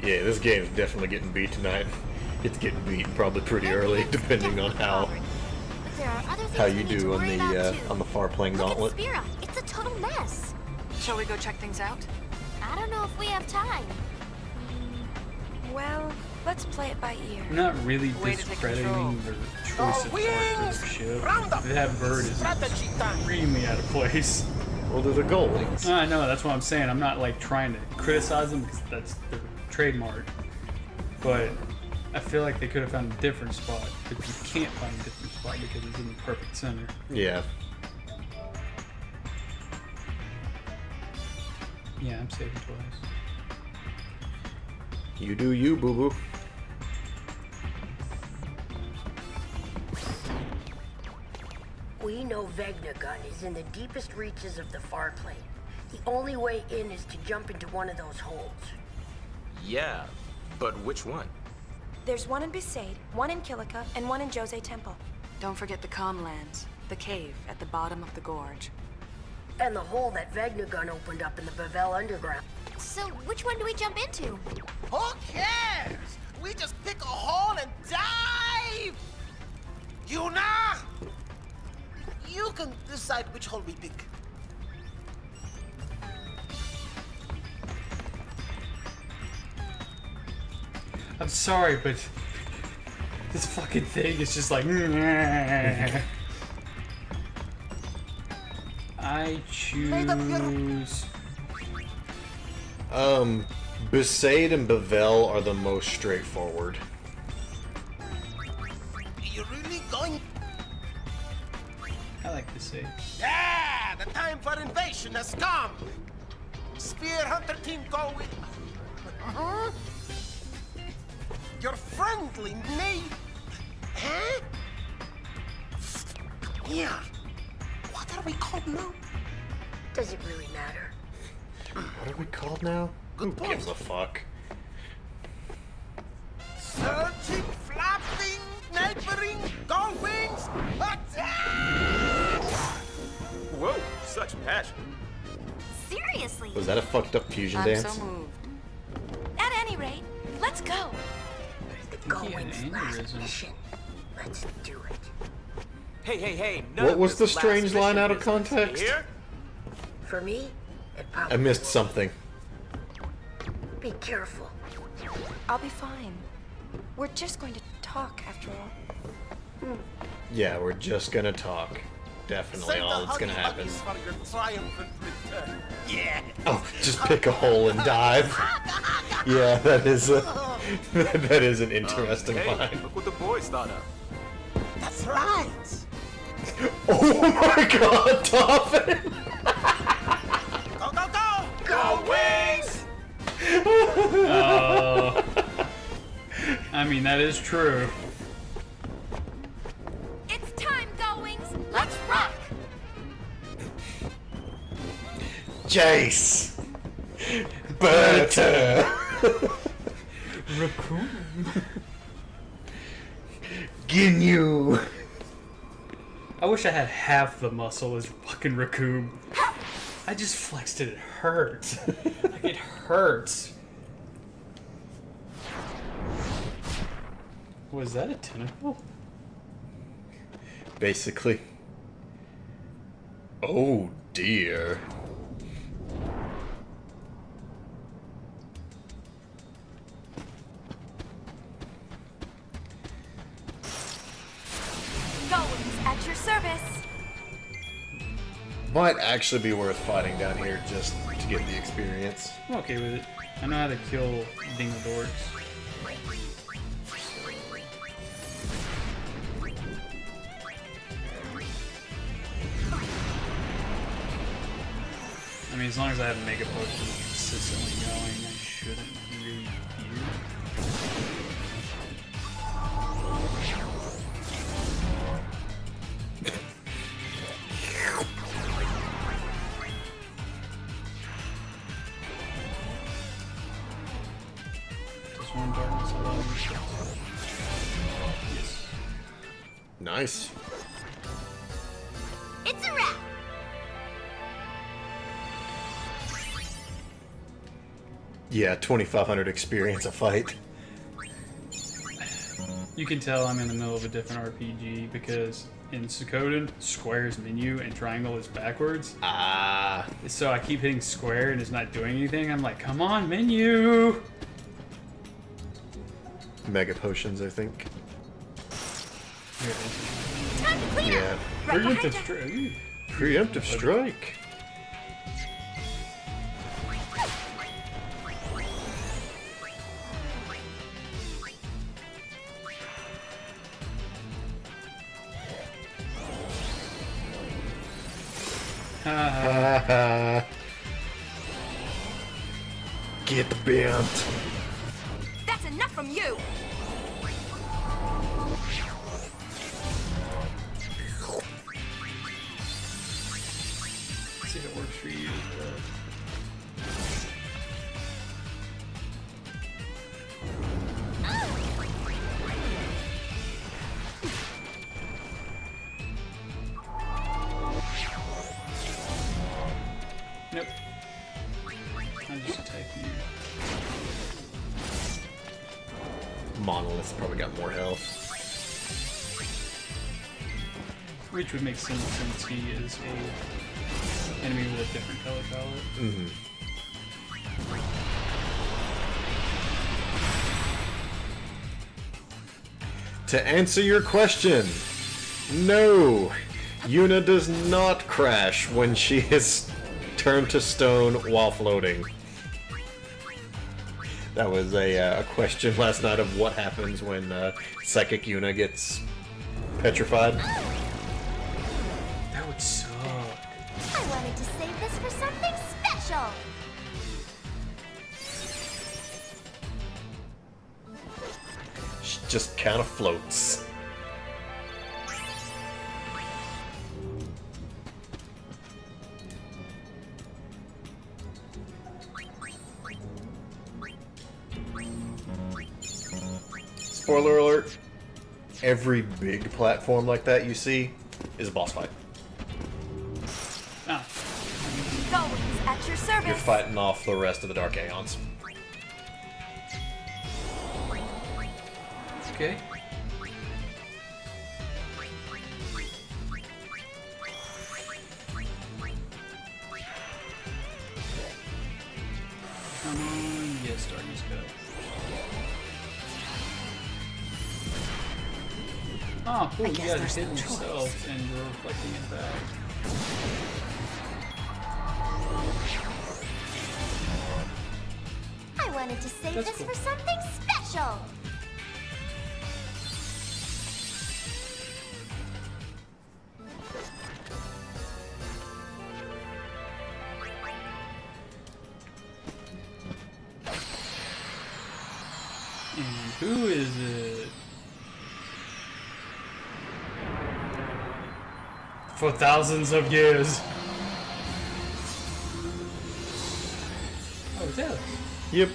Yeah, this game's definitely getting beat tonight. It's getting beat probably pretty early, depending on how But there are other things how we you need to do worry about, too. on the far playing Look gauntlet. at Spira. It's a total mess. Shall we go check things out? I don't know if we have time. Well, let's play it by ear. I'm not really Way to take discrediting their choice of character of ship. Roundup. That bird is Strategy time. extremely out of place. Well, they're the goalies. I know, that's what I'm saying. I'm not like trying to criticize them because that's their trademark. But I feel like they could have found a different spot, but you can't find a different spot because it's in the perfect center. Yeah. Yeah, I'm saving twice. You do you, boo boo. We know Vegnagun is in the deepest reaches of the far plane. The only way in is to jump into one of those holes. Yeah, but which one? There's one in Besaid, one in Kilika, and one in Jose Temple. Don't forget the Comlands, the cave at the bottom of the gorge. And the hole that Vegnagun opened up in the Bavel Underground. So, which one do we jump into? Who cares? We just pick a hole and dive. Yuna, You can decide which hole we pick. I'm sorry, but this fucking thing is just like. I choose. Besaid and Bevel are the most straightforward. You're really going? I like Besaid. Yeah, the time for invasion has come. Spear Hunter team go with. Your friendly name. Huh? Here. What are we called now? Does it really matter? What are we called now? Who gives a fuck? Surging, flapping, snipering, gull wings, attack! Whoa, such passion. Seriously. Was that a fucked up fusion I'm dance? so moved. At any rate, let's go. The Gullwing's last mission. Let's do it. Hey, What was the strange line out of context? Here? For me, it probably I missed something. Be careful. I'll be fine. We're just going to talk after all. Yeah, we're just gonna talk. Definitely all that's gonna happen. For your triumphant return. Yeah. Oh, just pick a hole and dive. Yeah, that is that is an interesting Hey, line. look what the boys thought of. That's right. Oh my god, Dolphin! Go, go, go! Go wings! Oh. I mean, that is true. It's time, Gullwings. Let's rock. Jace! Butter! Raccoon. Ginyu! I wish I had half the muscle as fucking Raccoon. I just flexed it. It hurts. Like, it hurts. Was that a tentacle? Basically. Oh dear. Gullwings at your service. Might actually be worth fighting down here just to get the experience. I'm okay with it. I know how to kill Dingodorks. I mean, as long as I have Mega Potion consistently going, I shouldn't really fear. Does one darkness allow me to? Yes. Nice. It's a wrap. Yeah, 2,500 experience a fight. You can tell I'm in the middle of a different RPG because in Suikoden, square is menu and triangle is backwards. Ah. So I keep hitting square and it's not doing anything. I'm like, come on, menu! Mega potions, I think. Time to clean Yeah. up. Preemptive strike. Preemptive strike. Get bent. That's enough from you. See if it works for you as well. Nope. I'll just attack you. Monolith's probably got more health. Which would make sense since he is a enemy with a different color palette. Mm-hmm. To answer your question, no, Yuna does not crash when she is turned to stone while floating. That was a question last night of what happens when Psychic Yuna gets petrified. That would suck. I wanted to save this for something special. She just kind of floats. Spoiler alert, every big platform like that you see is a boss fight. Oh. Golems at your service. You're fighting off the rest of the Dark Aeons. Okay. Come on, yes, darkness go. Oh, cool, you guys are hitting yourselves and you're reflecting it back. I wanted to save That's this cool. for something special. And who is it? For thousands of years. Oh, it's Alex. Yep.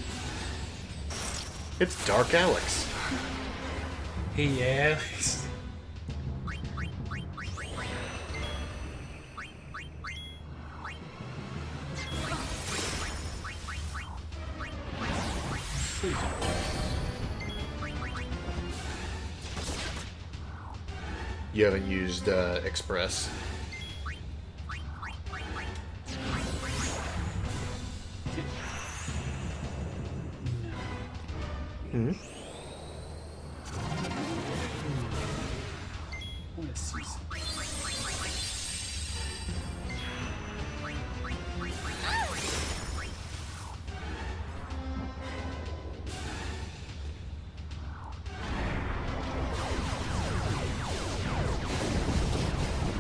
It's Dark Alex. Hey, Alex. Please. You haven't used Express. Hmm? I want to see something.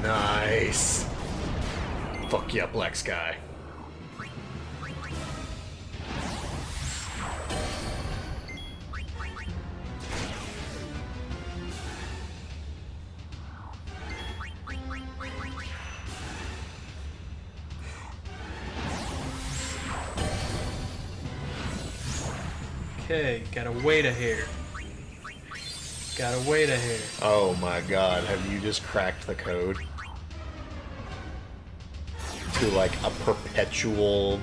Nice. Fuck yeah, Black Sky. Okay, gotta wait a hair. Gotta wait a hair. Oh my god, have you just cracked the code? To like a perpetual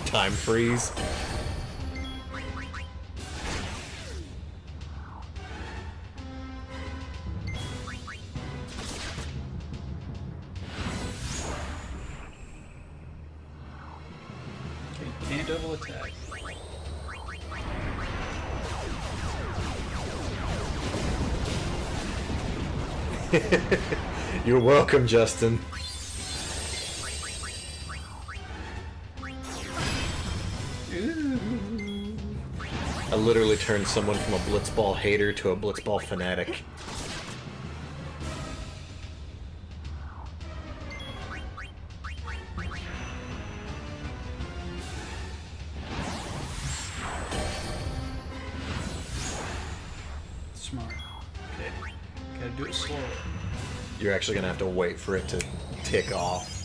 time freeze? Okay, can't double attack. You're welcome, Justin. I literally turned someone from a Blitzball hater to a Blitzball fanatic. Smart. Okay. Gotta do it slow. You're actually gonna have to wait for it to tick off.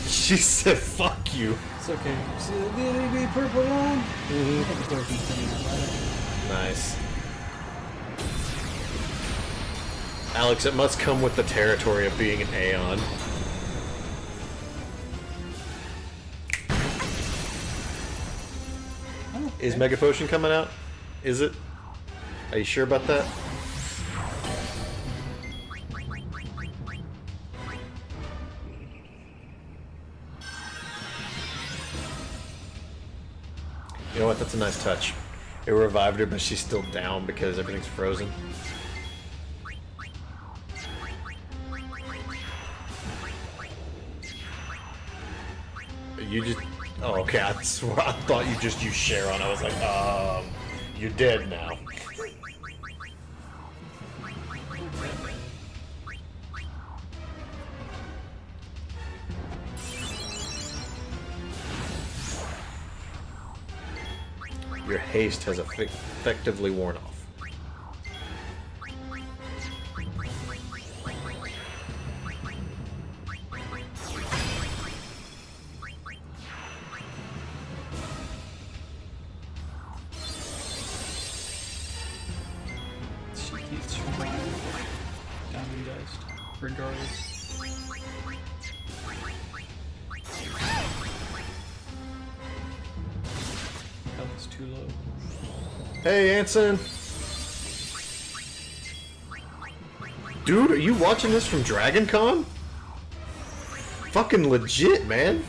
She said, "Fuck you." It's okay. See the little bitty purple line? Nice. Alex, it must come with the territory of being an Aeon. Is Mega Potion coming out? Is it? Are you sure about that? You know what? That's a nice touch. It revived her, but she's still down because everything's frozen. You just... Oh, okay. I thought you just used Sharon. I was like, you're dead now. Your haste has effectively worn off. She can't survive Diamond Dust, regardless. Health is too low. Hey, Anson! Dude, are you watching this from DragonCon? Fucking legit, man!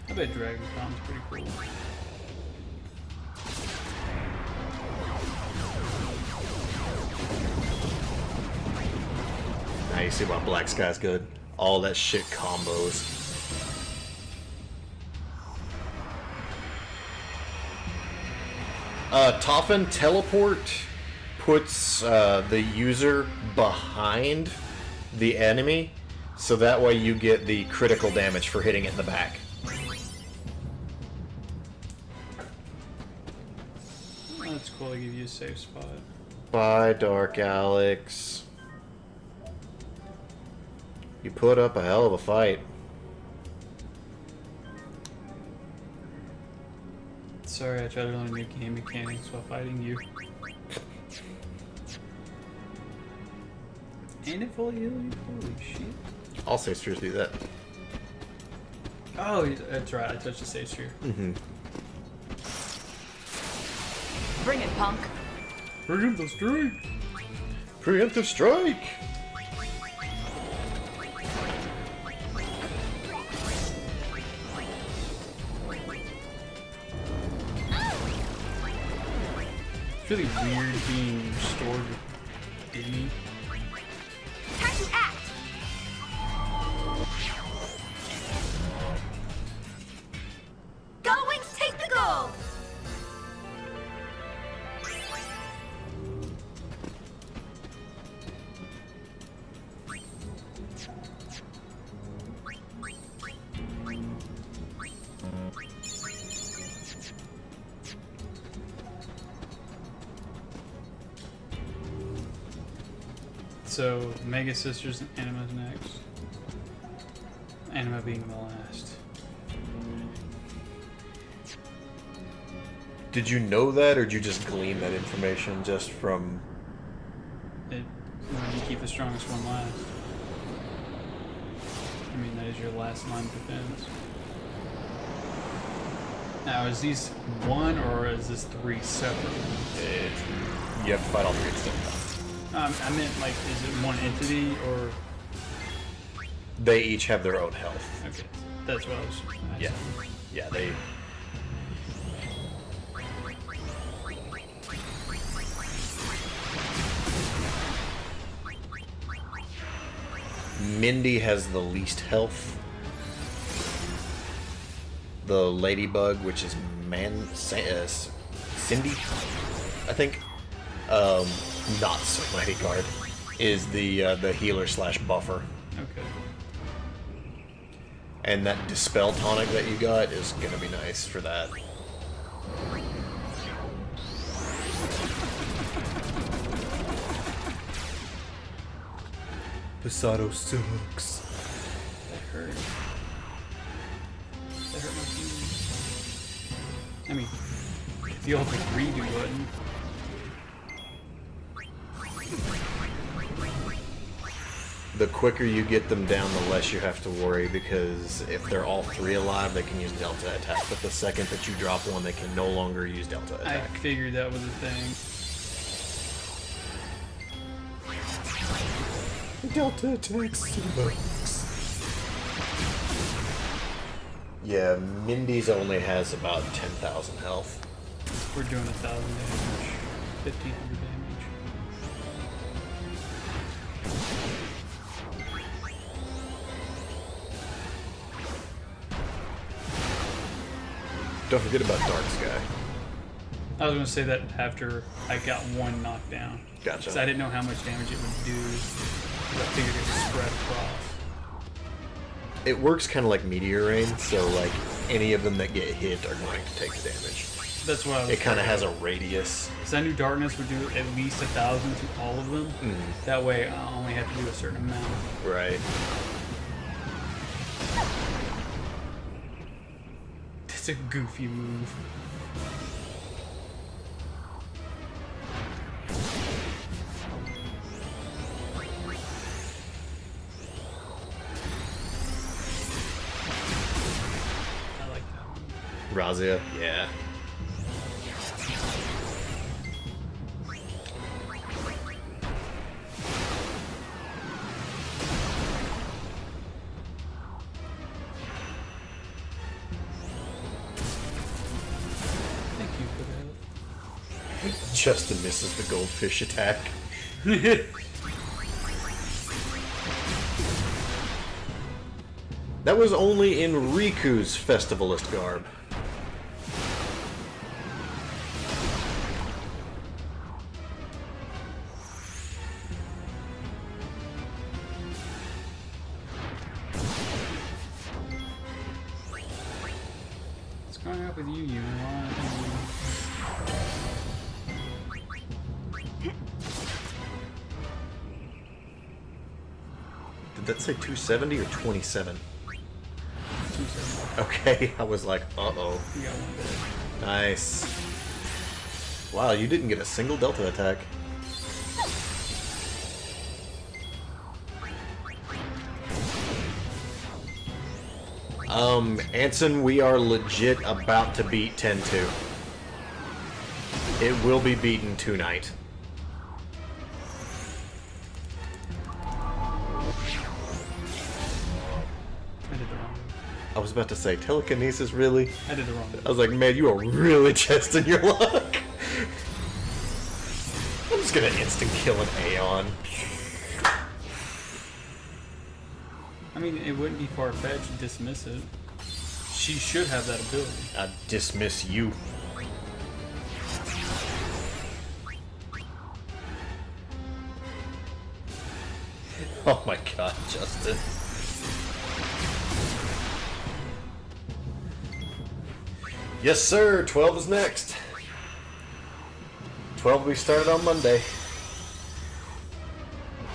I bet DragonCon's pretty cool. Now you see why Black Sky's good. All that shit combos. Toffin Teleport puts the user behind the enemy, so that way you get the critical damage for hitting it in the back. That's cool, they give you a safe spot. Bye, Dark Alex. You put up a hell of a fight. Sorry, I tried to learn new game mechanics while fighting you. And it fully healed you? Holy shit. All safe spheres do that. Oh, that's right, I touched the safe sphere. Mm-hmm. Bring it, punk. Preemptive strike! Preemptive strike! It's really weird being restored with Disney. Time to act! Go Wings, take the goal! So, Mega Sisters and Anima's next. Anima being the last. Did you know that, or did you just glean that information just from... You keep the strongest one last. I mean, that is your last line of defense. Now, is these one, or is this three separate ones? You have to fight all three at the same time. I meant, like, is it one entity, or... They each have their own health. Okay, that's what I was asking. Yeah. Yeah, they... Mindy has the least health. The Ladybug, which is Cindy, I think. Not so Mighty Guard, is the healer slash buffer. Okay. And that Dispel tonic that you got is gonna be nice for that. Posado sucks. That hurt. That hurt my feelings. I mean, if you all could redo button. the quicker you get them down, the less you have to worry, because if they're all 3 alive, they can use Delta Attack. But the second that you drop one, they can no longer use Delta I Attack. figured that was a thing. Delta Attack sucks. Yeah, Mindy's only has about 10,000 health. We're doing 1,000 damage. 1,500 damage. Don't forget about Dark Sky. I was going to say that after I got one knockdown. Gotcha. Because I didn't know how much damage it would do. I figured it would spread across. It works kind of like Meteor Rain, so like any of them that get hit are going to take the damage. That's what I was It kind of thinking. has a radius. Because I knew Darkness would do at least 1,000 to all of them. Mm. That way I only have to do a certain amount. Right. It's a goofy move. I like that one. Razia, yeah. Thank you for that. Justin misses the goldfish attack. That was only in Riku's Festivalist garb. What's going on with you, you? Did that say 270 or 27? 270. Okay, I was like, uh-oh. You got one bit. Nice. Wow, you didn't get a single Delta attack. Anson, we are legit about to beat 10-2. It will be beaten tonight. I did the wrong. I was about to say, telekinesis, really? I did the wrong. I was like, man, you are really testing your luck. I'm just gonna instant kill an Aeon. I mean, it wouldn't be far-fetched to dismiss it. She should have that ability. I dismiss you. Oh my god, Justin. Yes, sir. 12 is next. 12 we started on Monday.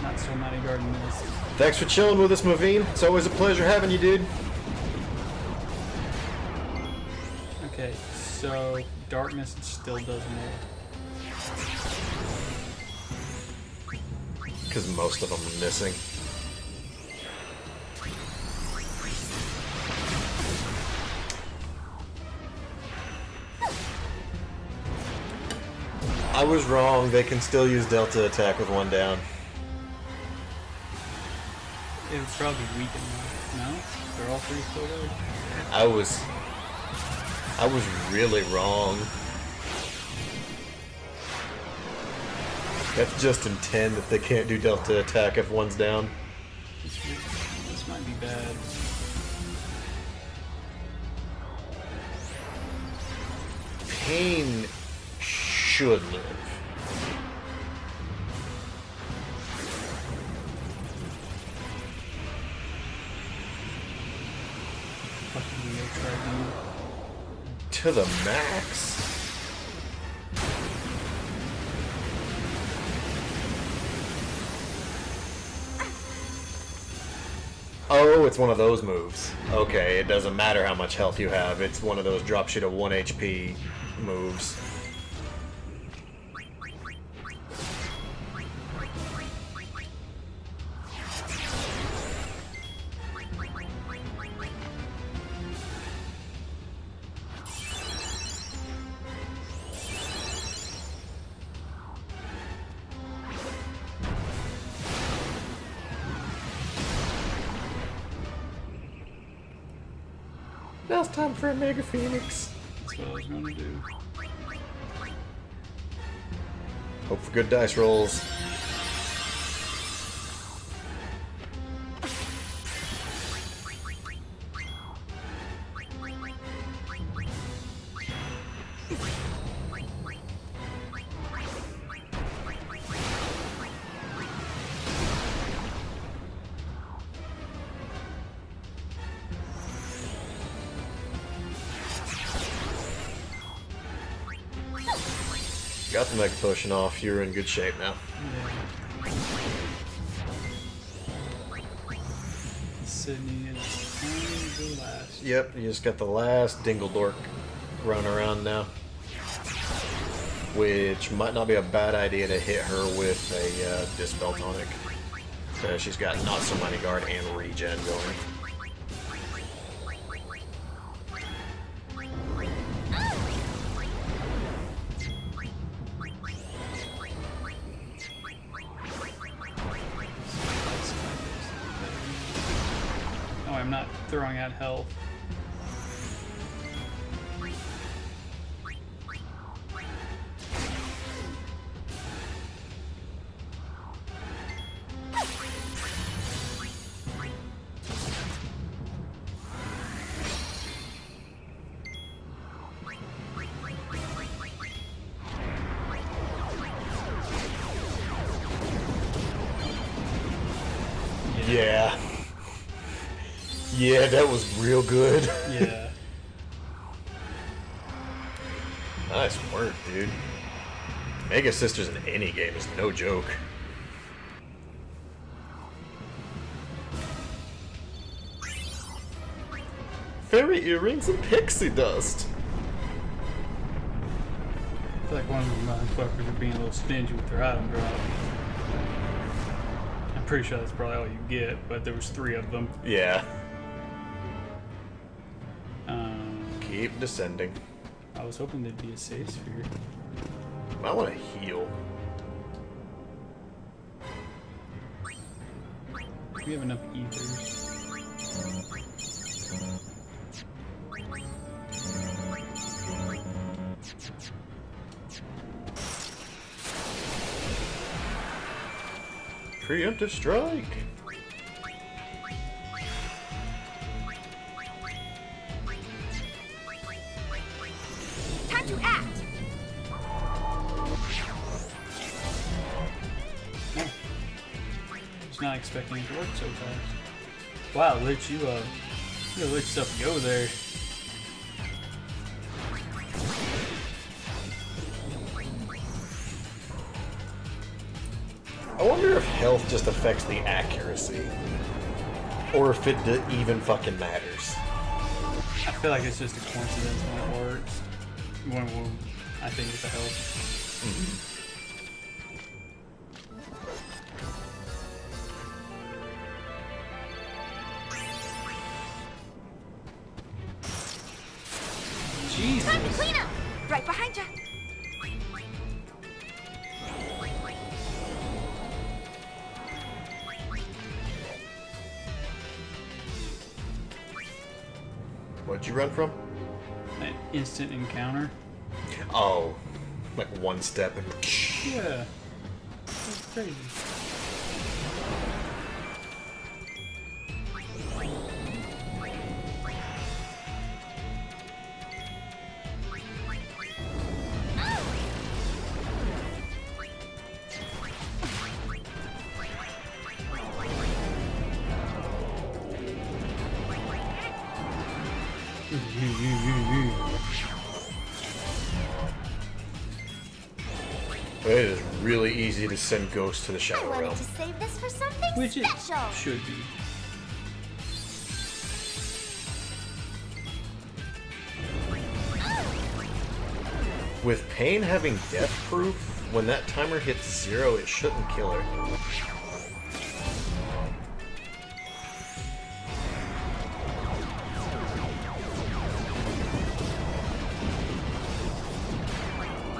Not so mighty garden miss. Thanks for chilling with us, Maveen. It's always a pleasure having you, dude. Okay, so darkness still does more. Because most of them are missing. I was wrong. They can still use Delta attack with one down. It would probably weaken them. No? They're all three still there? I was really wrong. That's just in 10 that they can't do Delta attack if one's down. This might be bad. Pain should live. Fucking Leo Tribune. To the max. Oh, it's one of those moves. Okay, it doesn't matter how much health you have. It's one of those drop shit at 1 HP moves. Now it's time for a Mega Phoenix. That's what I was gonna do. Hope for good dice rolls. Got the Mega Potion off, you're in good shape now. Sydney is only the last. Yep, you just got the last Dingle Dork running around now. Which might not be a bad idea to hit her with a Dispel Tonic. She's got Not So Mighty Guard and Regen going. Oh, I'm not throwing out health. Yeah. Yeah, that was real good. Yeah. Nice work, dude. Mega Sisters in any game is no joke. Fairy earrings and pixie dust. I feel like one of the motherfuckers are being a little stingy with their item drop. I'm pretty sure that's probably all you get, but there was 3 of them. Yeah. Keep descending. I was hoping there'd be a safe sphere. I want to heal. We have enough ethers. Preemptive strike. Time to act! Just not expecting it to work so fast. Wow, Lich, you lit stuff go there. I wonder if health just affects the accuracy. Or if it even fucking matters. I feel like it's just a coincidence when it works. When I think it's a health. Jesus. Time to clean up! Right behind you! What'd you run from? An instant encounter. Oh, like one step and. Yeah. That's crazy. It is really easy to send ghosts to the I Shadow wanted Realm. to save this for something Which it special. should be. With Pain having death proof, when that timer hits 0, it shouldn't kill her.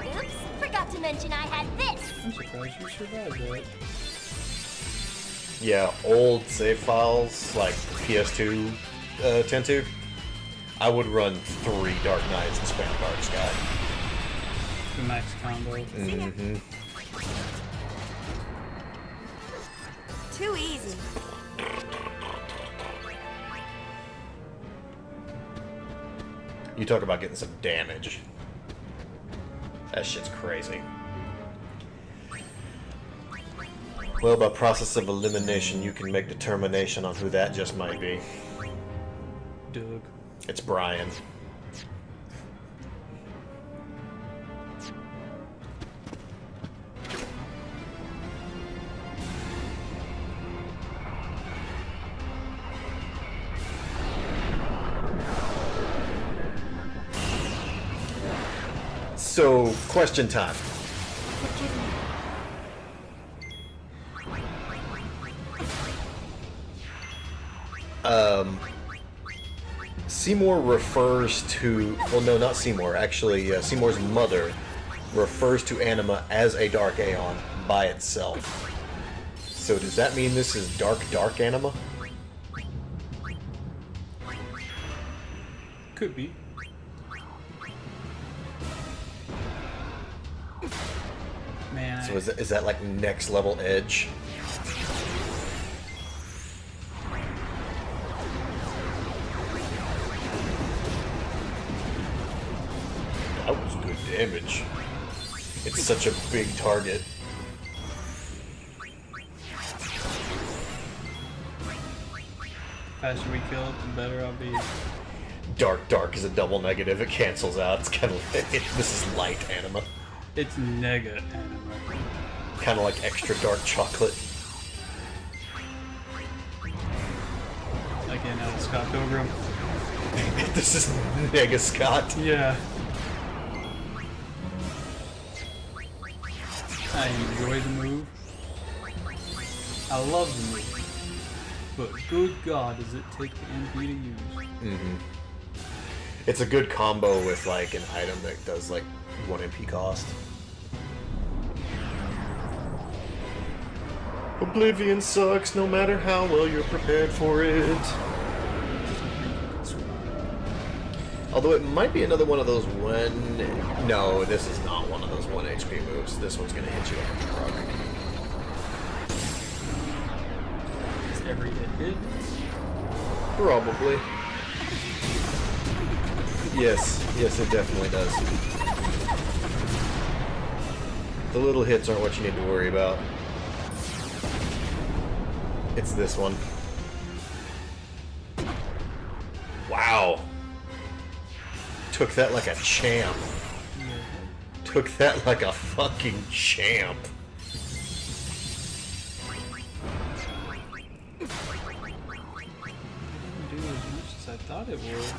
Oops, forgot to mention I had this. I'm surprised you survived that. Yeah, old save files like PS2 10-2. I would run 3 Dark Knights and spam Dark Sky. The max combo. Mm-hmm. Too easy. You talk about getting some damage. That shit's crazy. Well, by process of elimination, you can make determination on who that just might be. Doug. It's Brian. So, question time. Seymour refers to... Well, no, not Seymour. Actually, Seymour's mother refers to Anima as a Dark Aeon by itself. So does that mean this is Dark Anima? Could be. Man. So is that like next level edge? That was good damage. It's such a big target. Faster we kill it, the better I'll be. Dark is a double negative. It cancels out. It's kind of this is light anima. It's nega anima. Kind of like extra dark chocolate. Again, Scott Pilgrim. This is Nega Scott. Yeah. I enjoy the move. I love the move. But good God, does it take the MP to use? Mm-hmm. It's a good combo with like an item that does like 1 MP cost. Oblivion sucks no matter how well you're prepared for it. Although it might be another one of those one... No, this is not one of those 1 HP moves. This one's gonna hit you like a truck. Is every hit? Probably. Yes, it definitely does. The little hits aren't what you need to worry about. It's this one. Wow. Took that like a champ. Took that like a fucking champ. Didn't do as much as I thought it would.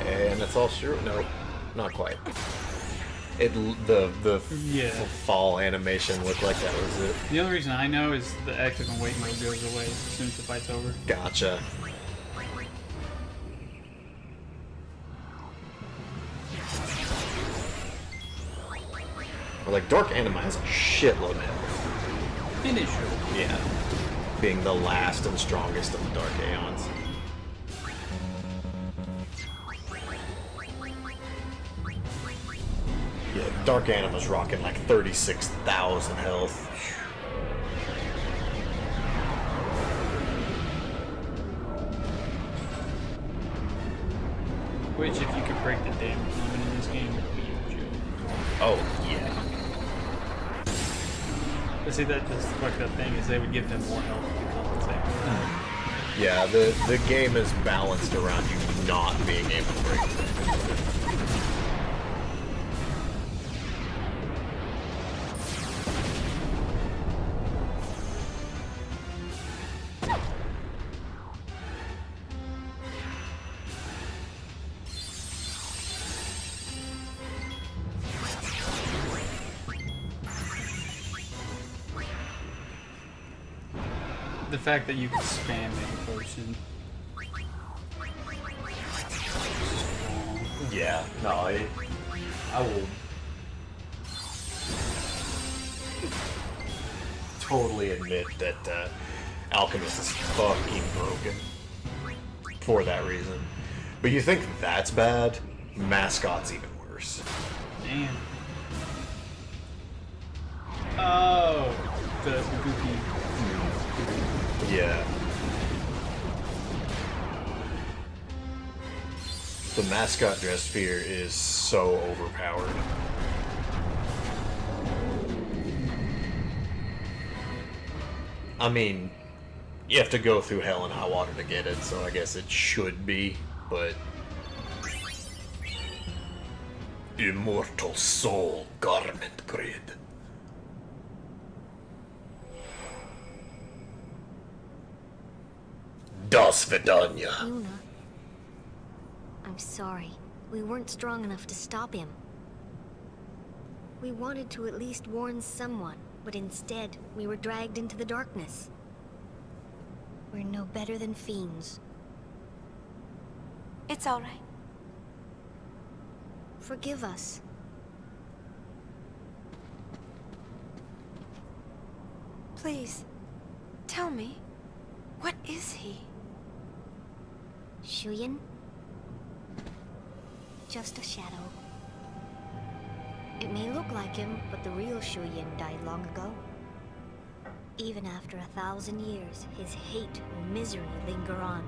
And that's all sure. No, not quite. The fall animation looked like that was it. The only reason I know is the active and wait mode goes away as soon as the fight's over. Gotcha. Well, like Dark Anima has a shitload of health. Initially. Yeah. Being the last and strongest of the Dark Aeons. Yeah, Dark Anima's rocking like 36,000 health. Which, if you could break the damage limit in this game, would be a joke. Oh, yeah. But see, that's the fucked up thing is they would give them more health to compensate for that. Yeah, the game is balanced around you not being able to break the damage. the fact that you can spam any person. Yeah, no, I will totally admit that Alchemist is fucking broken for that reason. But you think that's bad? Mascot's even worse. Damn. Oh, the goofy. Yeah. The mascot dress sphere is so overpowered. I mean, you have to go through hell and high water to get it, so I guess it should be, but... Immortal Soul Garment Grid. Das Vidanya. Yuna, I'm sorry. We weren't strong enough to stop him. We wanted to at least warn someone, but instead, we were dragged into the darkness. We're no better than fiends. It's all right. Forgive us. Please, tell me, what is he? Shuyin? Just a shadow. It may look like him, but the real Shuyin died long ago. Even after 1,000 years, his hate and misery linger on.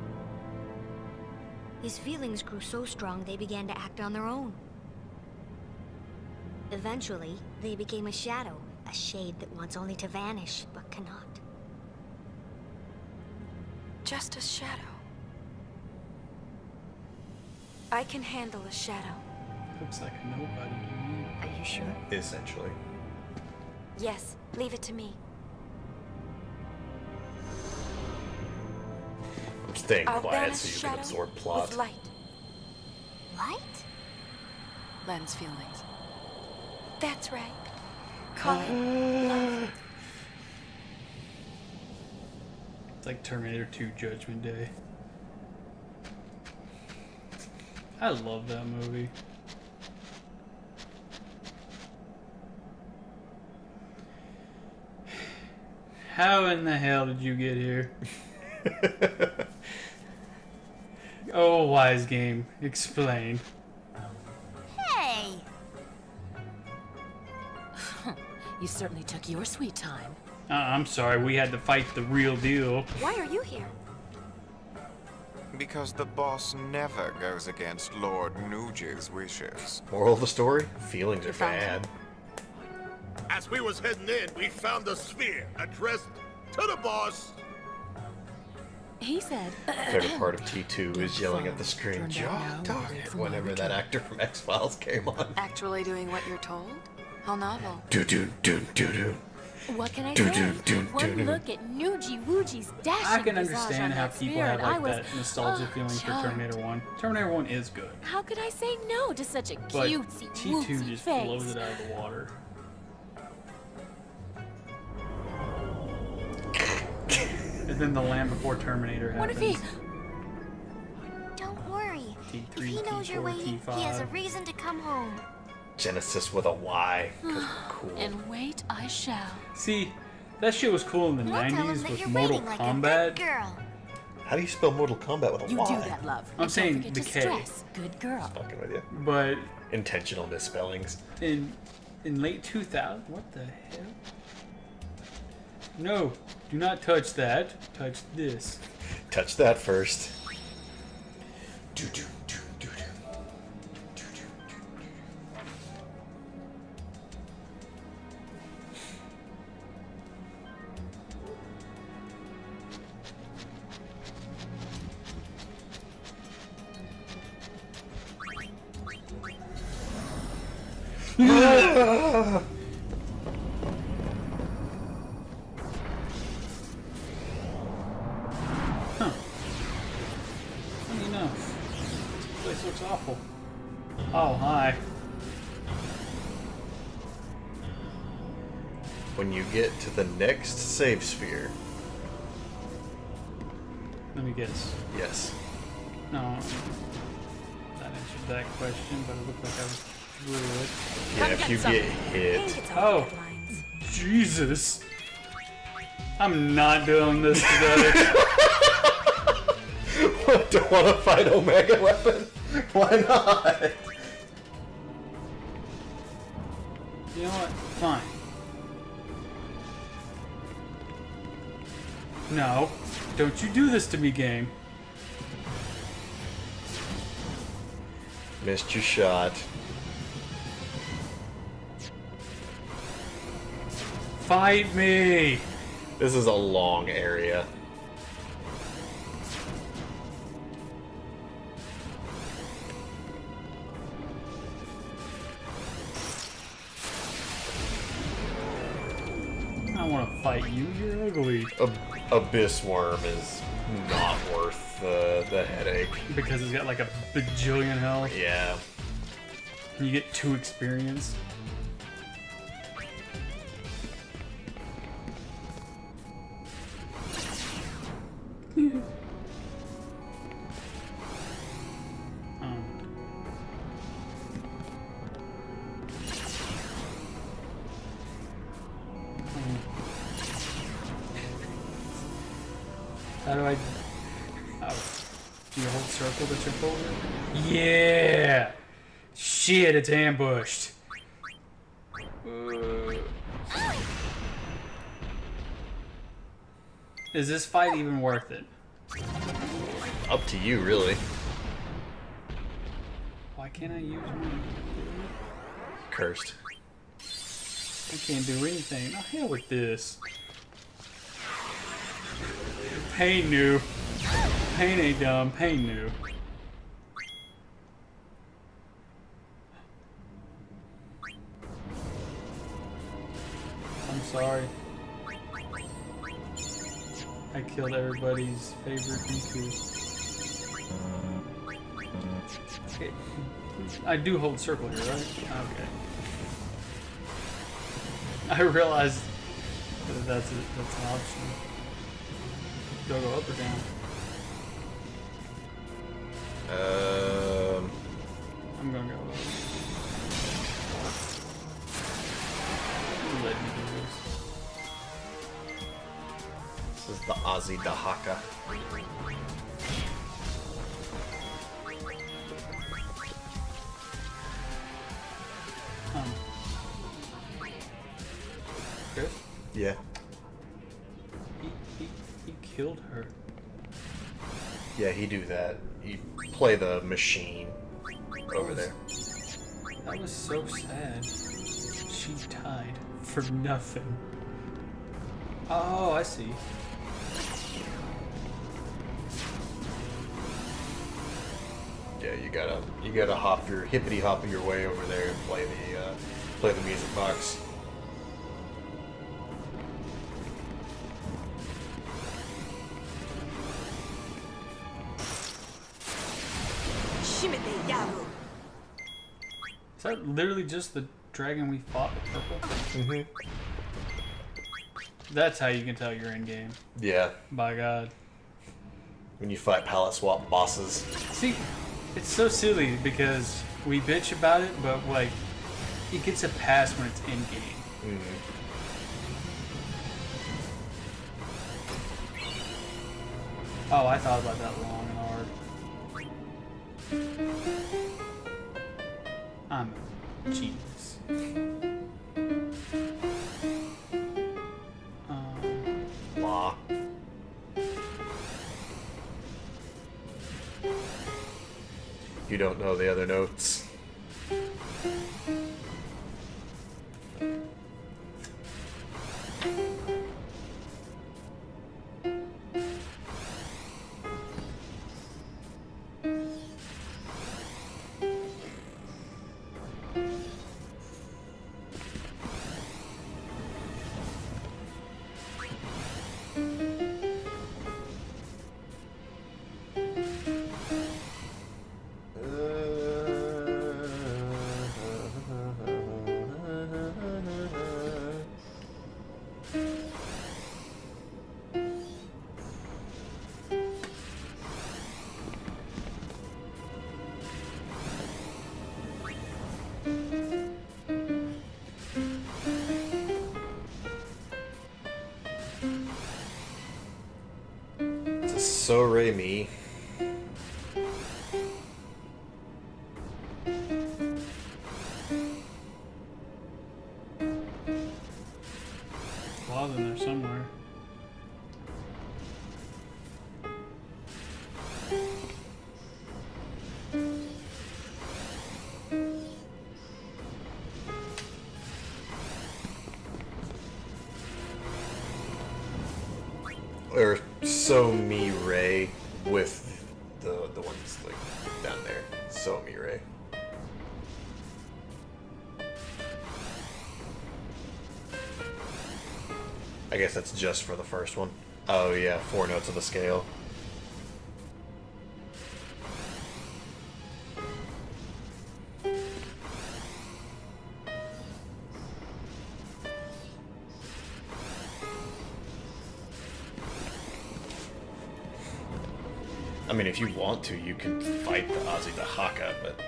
His feelings grew so strong they began to act on their own. Eventually, they became a shadow, a shade that wants only to vanish, but cannot. Just a shadow. I can handle a shadow. Looks like a nobody to me. Are you sure? Essentially. Yes, leave it to me. I'm staying I'll quiet banish so you can shadow absorb with plot. light. Light? Len's feelings. That's right. Call it love. It's like Terminator 2 Judgment Day. I love that movie. How in the hell did you get here? Oh, wise game. Explain. Hey! You certainly took your sweet time. I'm sorry, we had to fight the real deal. Why are you here? Because the boss never goes against Lord Nuge's wishes. Moral of the story? Feelings are bad. As we was heading in, we found the sphere addressed to the boss. He said... Favorite part of T2 is yelling at the screen, Turned out no, darn wait it, for my whenever that return. actor from X-Files came on. Actually doing what you're told? How novel. Do-do-do-do-do. What can I Do, say? do, do, One do. look at Nuji Wooji's dashing I can visage understand on how that people sphere, have and I like was, that nostalgia feeling for charmed. Terminator 1. Terminator 1 is good, How could I say no to such a but cutesy, T2 wootsy just face? blows it out of the water. And then the Land Before Terminator What happens. if he... Don't worry. T3, If he knows you're T4, waiting, T5. he has a reason to come home. Genesis with a Y, because we're cool. And wait I shall. See, that shit was cool in the We'll tell him 90s that with you're Mortal waiting like a Kombat. good girl. How do you spell Mortal Kombat with a You Y? do that, love. I'm And saying don't forget the to K. stress. Good girl. Fucking with you. But Intentional misspellings. in late 2000, what the hell? No, do not touch that. Touch this. Touch that first. Do-do. Huh. Funny enough, this place looks awful. Oh, hi. When you get to the next save sphere, Let me guess. Yes. No. That answered that question, but it looked like I was through it. Yeah, if you get hit. Oh. Jesus. I'm not doing this today. Don't want to fight Omega Weapon? Why not? You know what? Fine. No. Don't you do this to me, game. Missed your shot. Fight me! This is a long area. I don't want to fight you. You're ugly. Abyss Worm is not worth the headache. Because it's got like a bajillion health. Yeah. And you get 2 experience. How do I... Oh. Do you hold circle to trip over? Yeah! Shit, it's ambushed. Is this fight even worth it? Up to you, really. Why can't I use my... Cursed. I can't do anything. Oh, hell with this. Pain new. Pain ain't dumb. Pain new. I'm sorry. I killed everybody's favorite Miku. Okay. I do hold circle here, right? Okay. I realized that that's an option. Do I go up or down? I'm gonna go up. Let me do this. This is the Ozzy Dahaka. Chris? Yeah. He killed her. Yeah, he do that. You play the machine over there. That was so sad. She died for nothing. Oh, I see. Yeah, you gotta hop your hippity hop your way over there and play the music box. Is that literally just the dragon we fought with purple? Mm-hmm. That's how you can tell you're in game. Yeah. By God. When you fight palette swap bosses. See, it's so silly because we bitch about it, but like, it gets a pass when it's in game. Mm-hmm. Oh, I thought about that long and hard. I'm a genius. Law. You don't know the other notes. It's a So-Re-Mi. Claws in there somewhere. Or So-Mi Ray with the ones like down there. So-Mi Ray. I guess that's just for the first one. Oh yeah, 4 notes of the scale. I mean, if you want to, you can fight the Ozzy the Haka, but...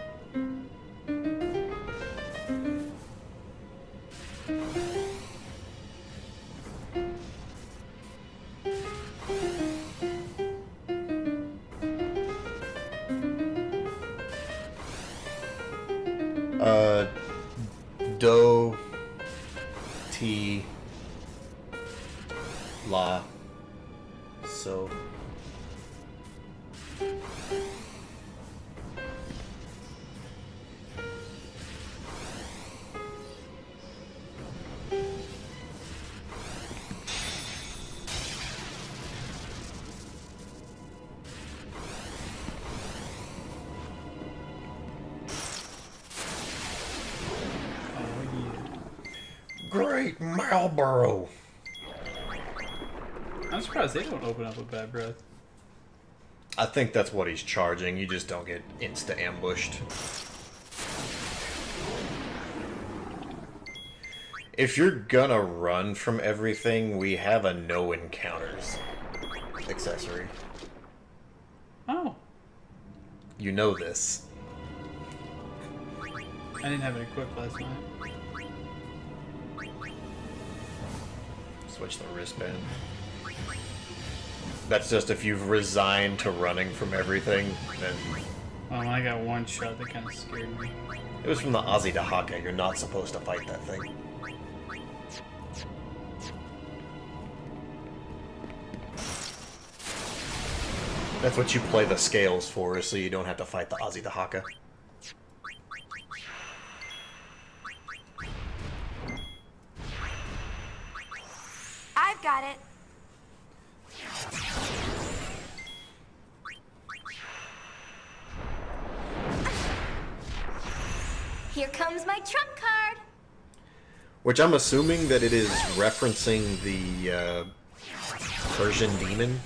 Do, Ti, La, So. Great Marlboro. I'm surprised they don't open up with bad breath. I think that's what he's charging. You just don't get insta-ambushed. If you're gonna run from everything, we have a no encounters accessory. Oh. You know this. I didn't have it equipped last night. Switch the wristband. That's just if you've resigned to running from everything, then... I got one shot that kind of scared me. It was from the Ozzy to Haka. You're not supposed to fight that thing. That's what you play the scales for, so you don't have to fight the Ozzy to Haka. I've got it. Here comes my trump card. Which I'm assuming that it is referencing the Persian demon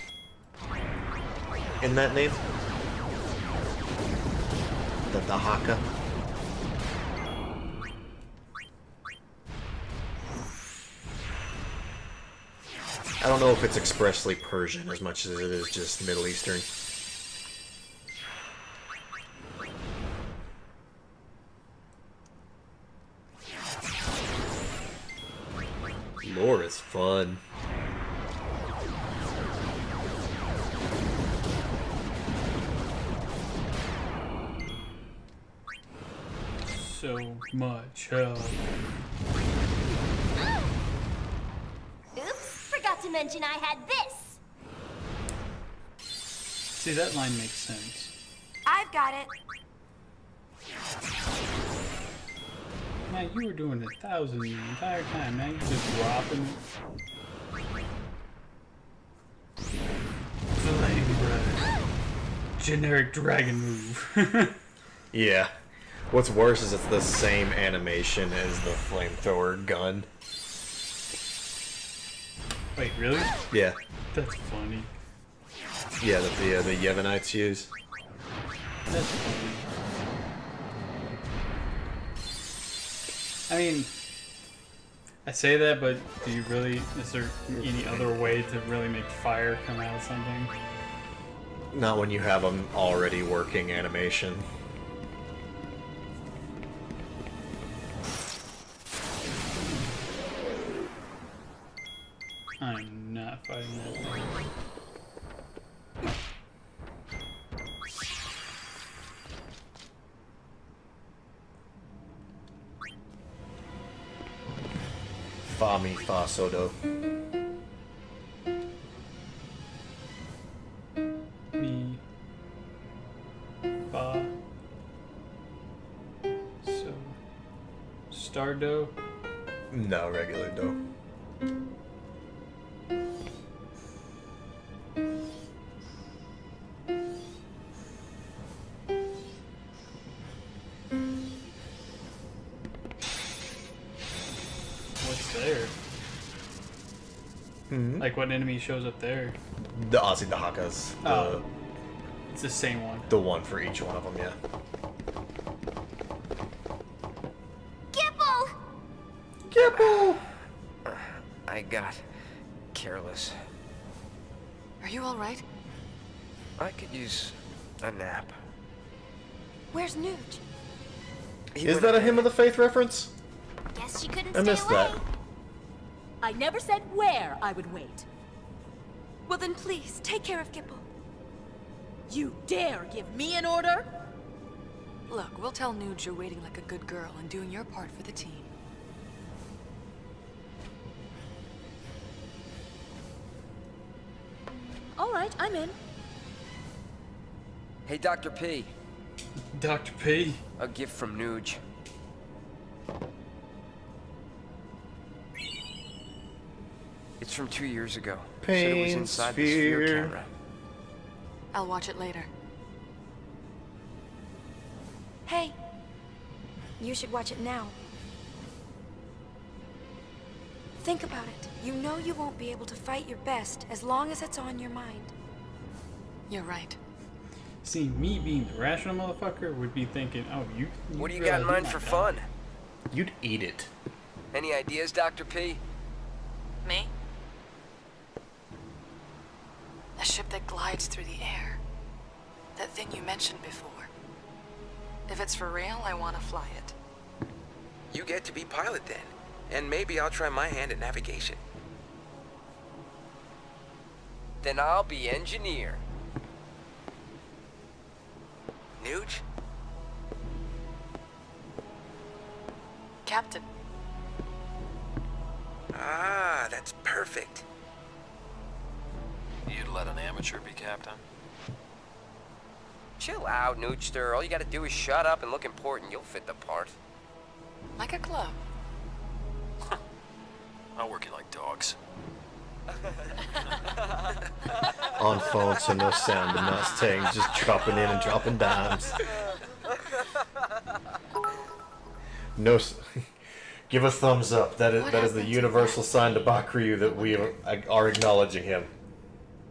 in that name. The Haka. I don't know if it's expressly Persian as much as it is just Middle Eastern. Lore is fun. So much hell. Oops, forgot to mention I had this. See, that line makes sense. I've got it. Man, you were doing 1,000 the entire time, man. You just dropping. Flame breath. Generic dragon move. Yeah. What's worse is it's the same animation as the flamethrower gun. Wait, really? Yeah. That's funny. Yeah, that the Yemenites use. That's funny. I mean, I say that, but do you really, is there any other way to really make fire come out of something? Not when you have an already working animation. Fa mi fa so do. Mi. Fa. So. Star do. No, regular do. What's there? Like what enemy shows up there? The Aussie Dahakas. Oh. It's the same one. The one for each one of them, yeah. Gipple! Gipple! I got careless. Are you all right? I could use a nap. Where's Nuge? Is that a Hymn of the Faith reference? Guess she couldn't I stay missed away. that. I never said where I would wait. Well then please, take care of Gipple. You dare give me an order? Look, we'll tell Nuge you're waiting like a good girl and doing your part for the team. All right, I'm in. Hey, Dr. P. Dr. P. A gift from Nuge. It's from 2 years ago. Said it was Pain inside the sphere sphere. camera. I'll watch it later. Hey, you should watch it now. Think about it. You know you won't be able to fight your best as long as it's on your mind. You're right. See, me being the rational motherfucker would be thinking, oh, you What do you got in mind for fun? You'd eat it. Any ideas, Dr. P? Me? A ship that glides through the air. That thing you mentioned before. If it's for real, I want to fly it. You get to be pilot then. And maybe I'll try my hand at navigation. Then I'll be engineer. Nuge? Captain. Ah, that's perfect. You'd let an amateur be captain? Chill out, Noogster. All you gotta do is shut up and look important. You'll fit the part. Like a glove. I'll work you like dogs. On phone, so no sound and not staying, just dropping in and dropping dimes. No, give a thumbs up. That is the universal sign to Bakryu that we are acknowledging him.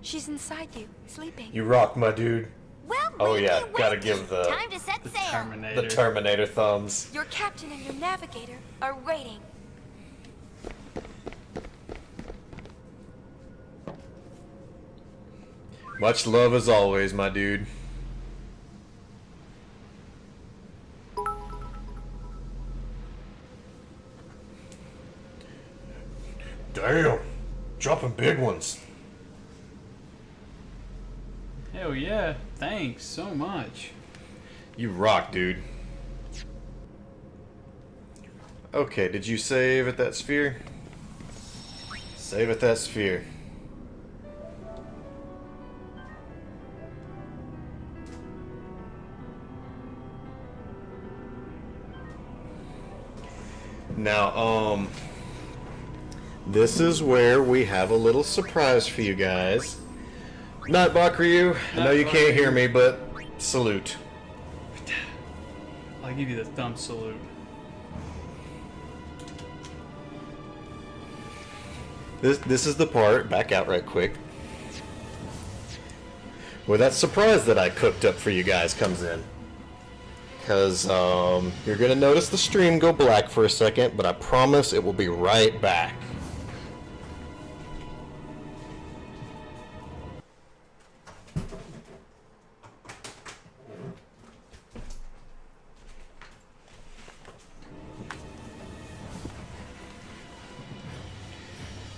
She's inside you, sleeping. You rock, my dude. Well, Oh yeah, wakey, gotta wakey. give the Time to set sail. the Terminator thumbs. Your captain and your navigator are waiting. Much love as always, my dude. Damn, dropping big ones. Hell yeah, thanks so much. You rock, dude. Okay, did you save at that sphere? Save at that sphere. Now, this is where we have a little surprise for you guys. Not Bakryu, I know you can't hear me, but salute. I'll give you the thumb salute. This is the part, back out right quick, where that surprise that I cooked up for you guys comes in. Because you're going to notice the stream go black for a second, but I promise it will be right back.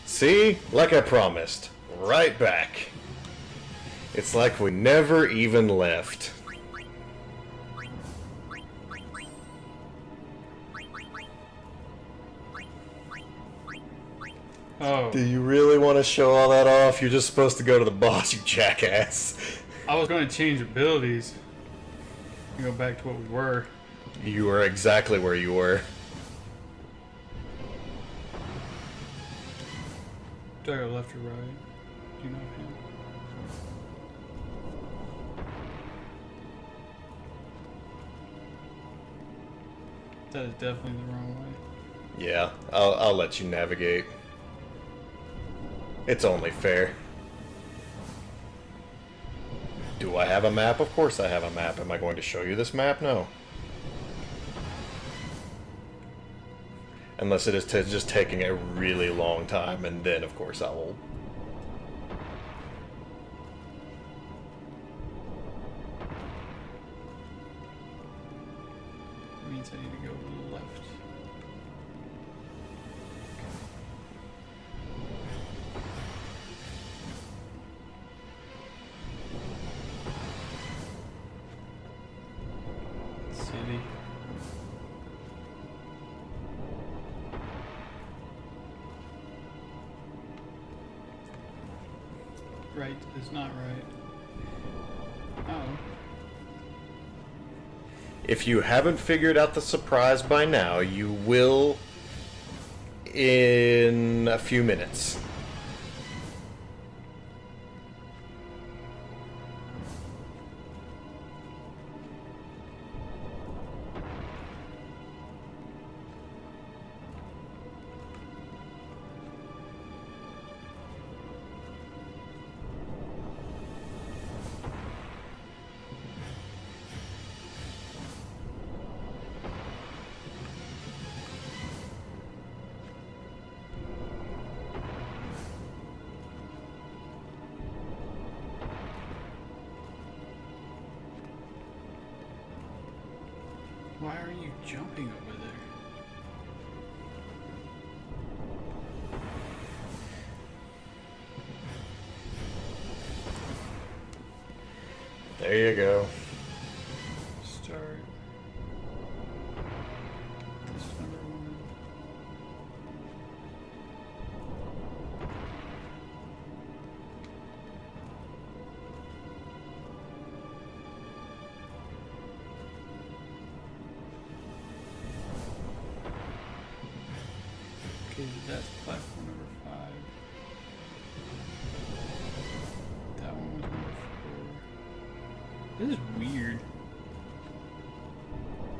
See? Like I promised. Right back. It's like we never even left. Oh. Do you really want to show all that off? You're just supposed to go to the boss, you jackass. I was going to change abilities. Go back to what we were. You were exactly where you were. Do I go left or right? Do you know him? That is definitely the wrong way. Yeah, I'll let you navigate. It's only fair. Do I have a map? Of course I have a map. Am I going to show you this map? No. Unless it is just taking a really long time, and then of course I will. That means I need to go left. City. Right is not right. Oh. If you haven't figured out the surprise by now, you will in a few minutes. Why are you jumping over there? There you go. Start. This is number 1. Okay, that's platform number 5. That one was number 4. This is weird.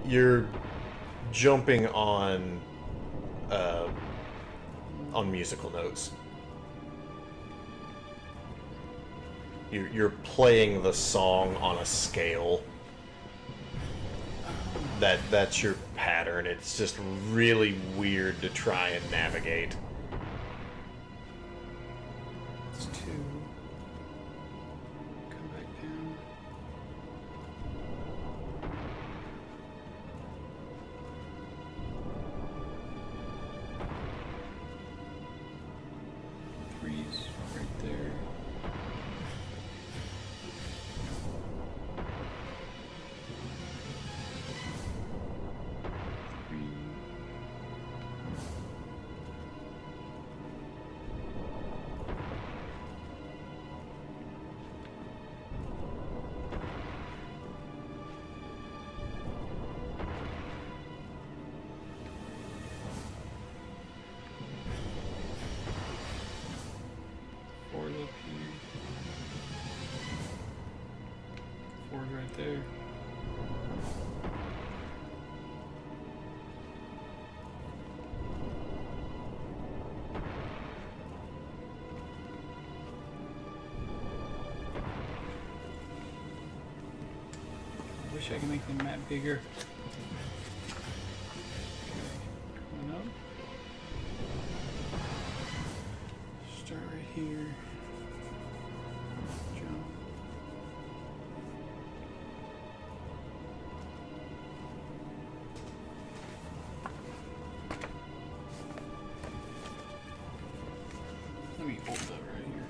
You're jumping on musical notes. You're playing the song on a scale. That's your pattern. It's just really weird to try and navigate. It's 2. Come back down. Three's right there. Four's up here. 4's right there. I wish I could make the map bigger. Coming up. Start right here. Jump. Let me hold that right here.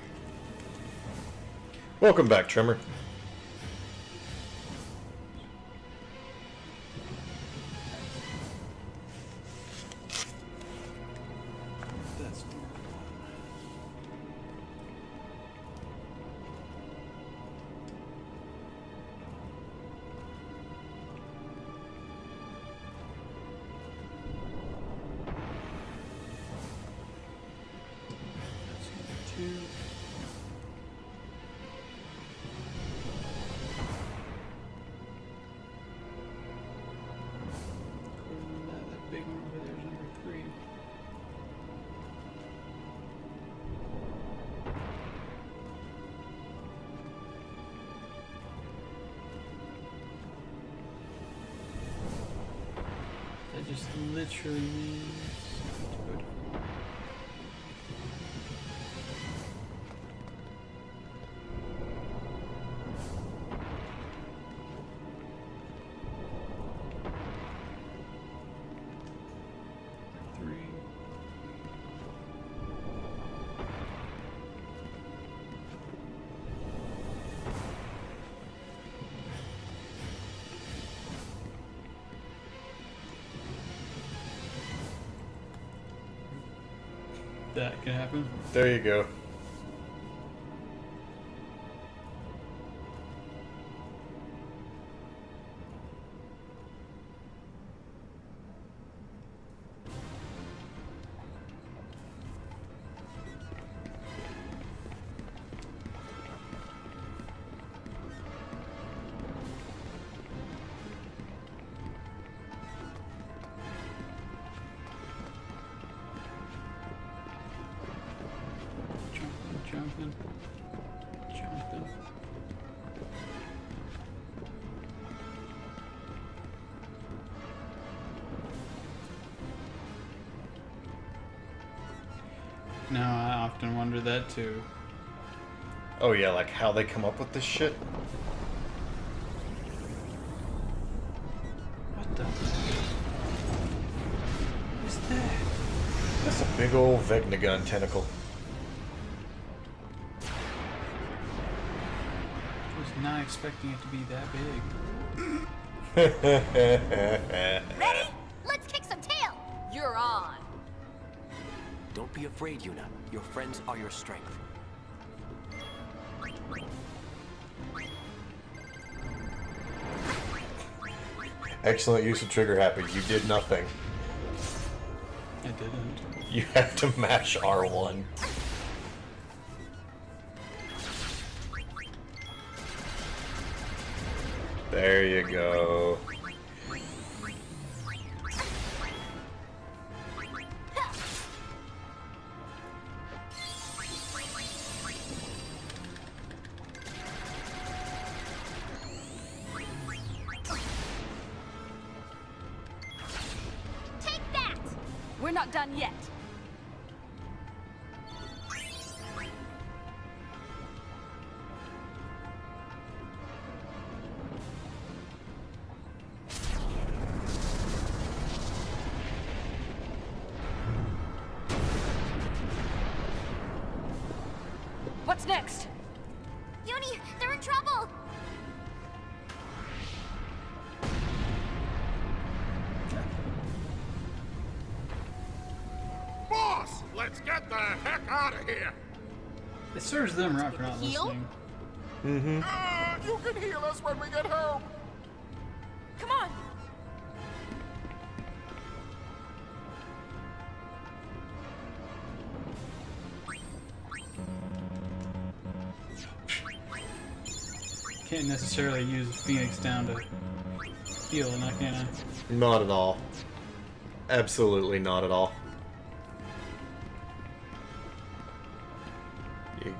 Welcome back, Trimmer. That's number 1. That just literally means to go to that can happen. There you go. Jumping. Now I often wonder that too. Oh yeah, like how they come up with this shit? What the? What's that? That's a big old Vegnagun tentacle. I was not expecting it to be that big. Ready? Let's kick some tail! You're on. Don't be afraid, Yuna. Your friends are your strength. Excellent use of trigger happy. You did nothing. I didn't. You have to mash R1. There you go. Take that! We're not done yet. What's next? Uni, they're in trouble! Boss, let's get the heck out of here. It serves them right for not Heal? listening. Mm-hmm. You can heal us when we get home. Come on. Can't necessarily use Phoenix down to heal, and I can't. Not at all. Absolutely not at all. You...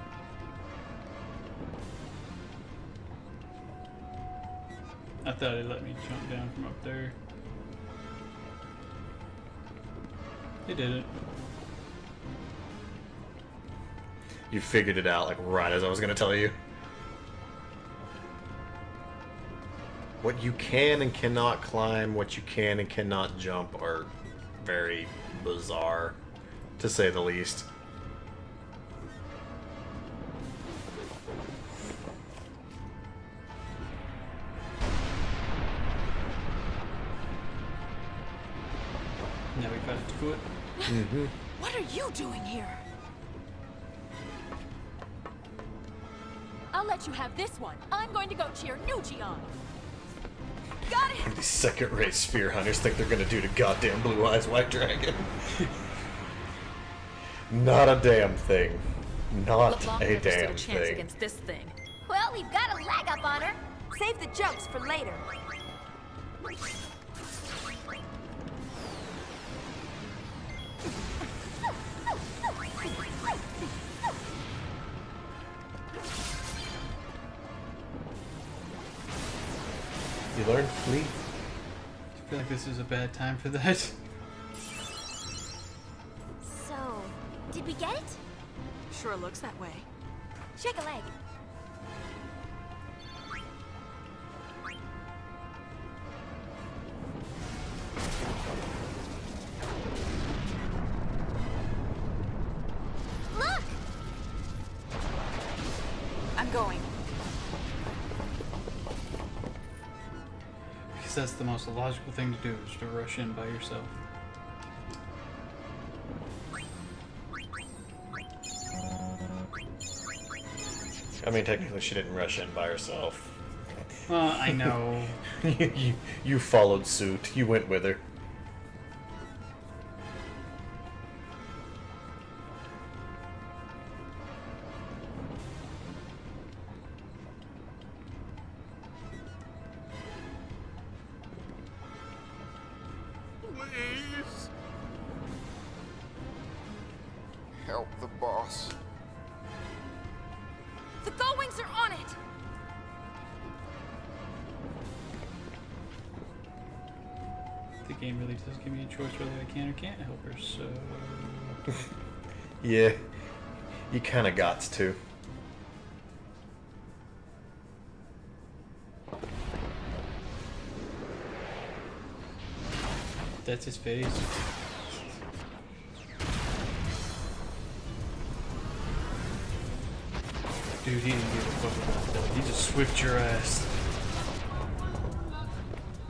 I thought it let me jump down from up there. It didn't. You figured it out like right as I was gonna tell you. What you can and cannot climb, what you can and cannot jump are very bizarre, to say the least. Now we got its foot. Mm-hmm. What are you doing here? I'll let you have this one. I'm going to go cheer Nuji on. Got it! These second-rate spear hunters think they're gonna do to goddamn Blue Eyes White Dragon. Not a damn thing. Not a damn thing. Against this thing. Well, we've got a leg up on her. Save the jumps for later. You learn? Leave. I feel like this is a bad time for that. So, did we get it? Sure looks that way. Shake a leg. Look! I'm going. Because that's the most logical thing to do, is to rush in by yourself. I mean, technically, she didn't rush in by herself. I know. you followed suit. You went with her. Please. Help the boss. The gull wings are on it! The game really does give me a choice whether I can or can't help her, so... Yeah, you kind of gots to. That's his face. Dude, he didn't give a fuck about that. He just whipped your ass.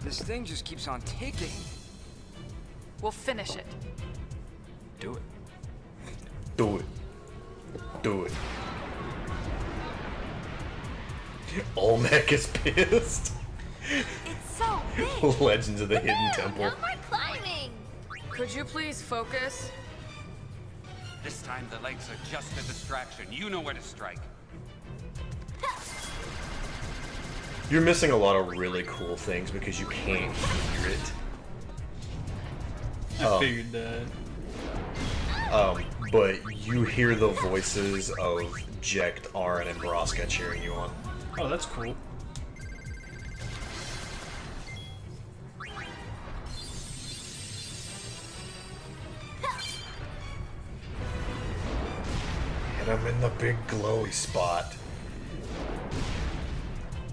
This thing just keeps on ticking. We'll finish it. Do it. Do it. Do it. Olmec is pissed. It's so big! Legends of the Hidden Temple. No more climbing! Could you please focus? This time the legs are just a distraction. You know where to strike. You're missing a lot of really cool things because you can't hear it. I figured that. But you hear the voices of Jecht, Aaron, and Braska cheering you on. Oh, that's cool. Hit him in the big glowy spot.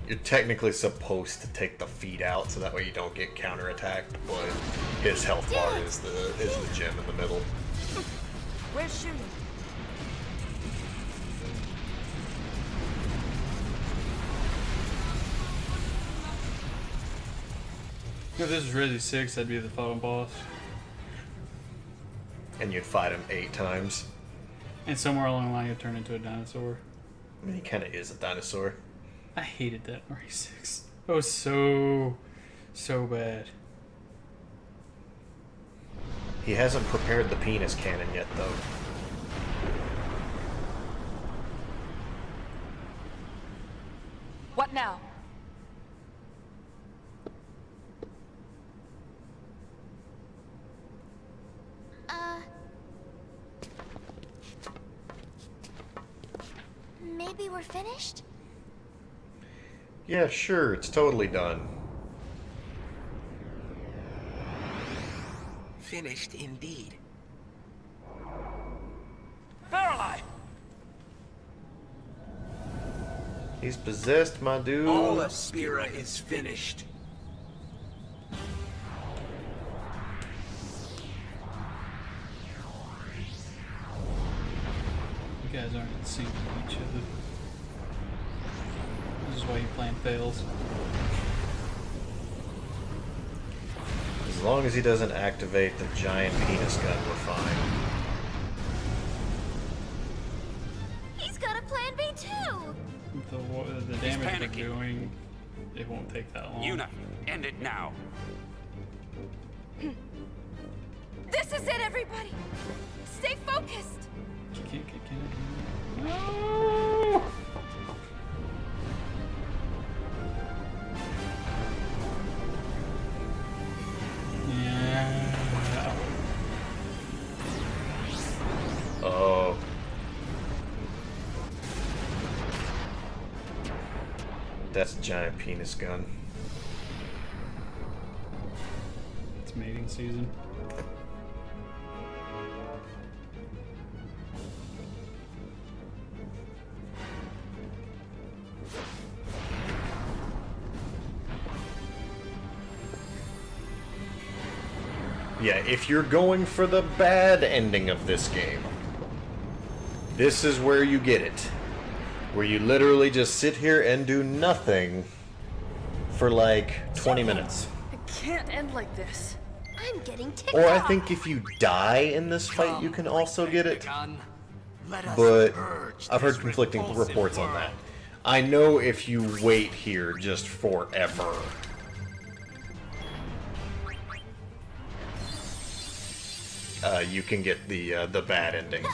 You're technically supposed to take the feet out so that way you don't get counterattacked, but his health bar is the gem in the middle. Where's shooting? If this was Resi 6, that'd be the final boss. And you'd fight him 8 times. And somewhere along the line, you'd turn into a dinosaur. I mean, he kind of is a dinosaur. I hated that Marie 6. That was so bad. He hasn't prepared the penis cannon yet, though. What now? Maybe we're finished? Yeah, sure, it's totally done. Finished indeed. Verily! He's possessed, my dude. All of Spira is finished. You guys aren't in sync with each other. This is why your plan fails. As long as he doesn't activate the giant penis gun, we're fine. He's got a plan B too! The damage they're doing, it won't take that long. Yuna, end it now. This is it, everybody! Stay focused! You can't get Kennedy. No! Yeah. Oh. That's a giant penis gun. mating season. Yeah, if you're going for the bad ending of this game, this is where you get it. Where you literally just sit here and do nothing for like 20 minutes. It can't end like this. I'm getting ticked Or I off. think if you die in this fight, you can also get it. Let us But purge I've heard this conflicting repulsive reports on world. that. I know if you wait here just forever, you can get the bad ending.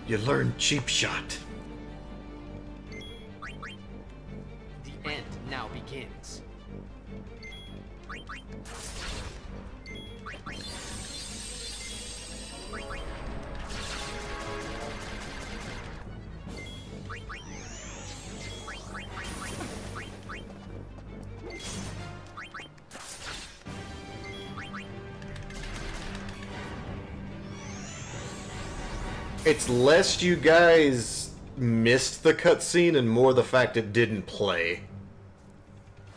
You learn cheap shot. The end now begins. It's less you guys missed the cutscene and more the fact it didn't play.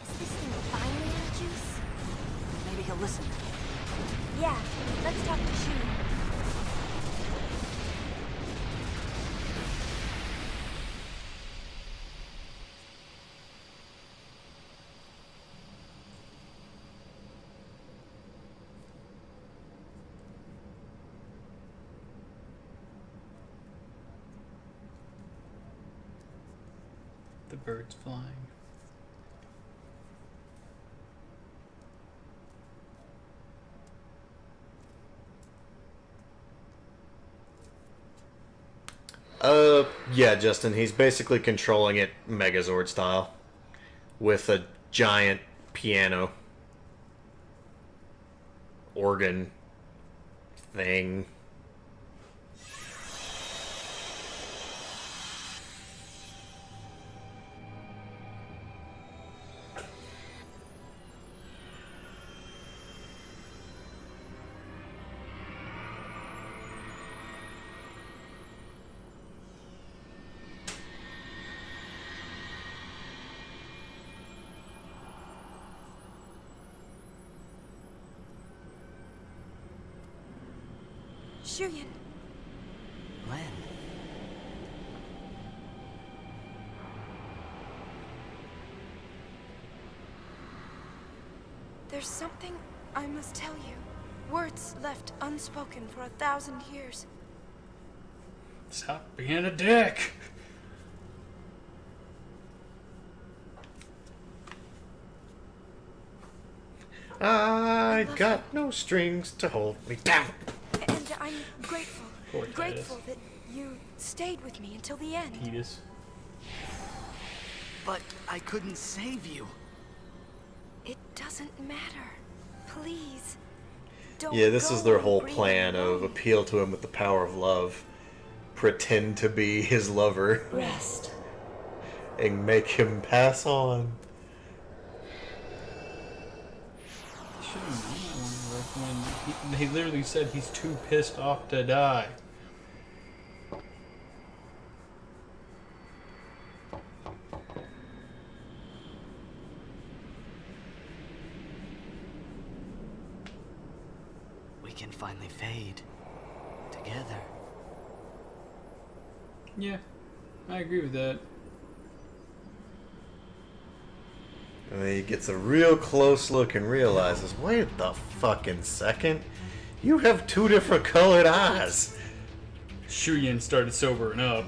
Is this thing finally out of juice? Maybe he'll listen. Yeah, let's talk to Shu. The bird's flying. Yeah, Justin, he's basically controlling it Megazord style. With a giant piano. Organ. Thing. Shuyan. When? There's something I must tell you. Words left unspoken for 1,000 years. Stop being a dick. I got no strings to hold me down. And I'm grateful. Poor Titus. Grateful that you stayed with me until the end. Titus. But I couldn't save you. It doesn't matter. Please. Don't Yeah, this is go their whole grieving plan of alone. appeal to him with the power of love. Pretend to be his lover. Rest. And make him pass on. Should have known that one. Like when he literally said he's too pissed off to die. We can finally fade together. Yeah, I agree with that. And then he gets a real close look and realizes, wait the fucking second. You have two different colored eyes. Shuyan started sobering up.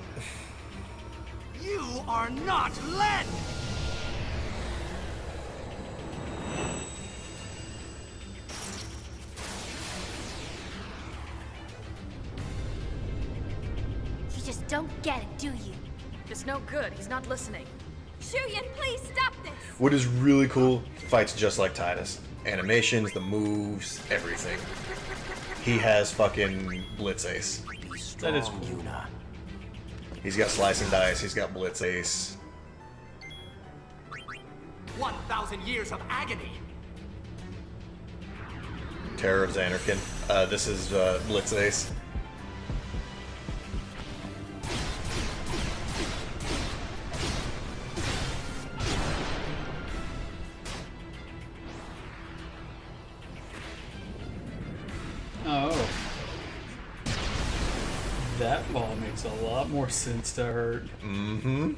You are not Len! He just don't get it, do you? It's no good. He's not listening. Shuyan, please stop this! What is really cool, fights just like Titus. Animations, the moves, everything. He has fucking Blitz Ace. That is cool. Yuna. He's got Slice and Dice, he's got Blitz Ace. 1,000 years of agony. Terror of Xanarkin. This is Blitz Ace. Oh. That ball makes a lot more sense to hurt. Mm-hmm.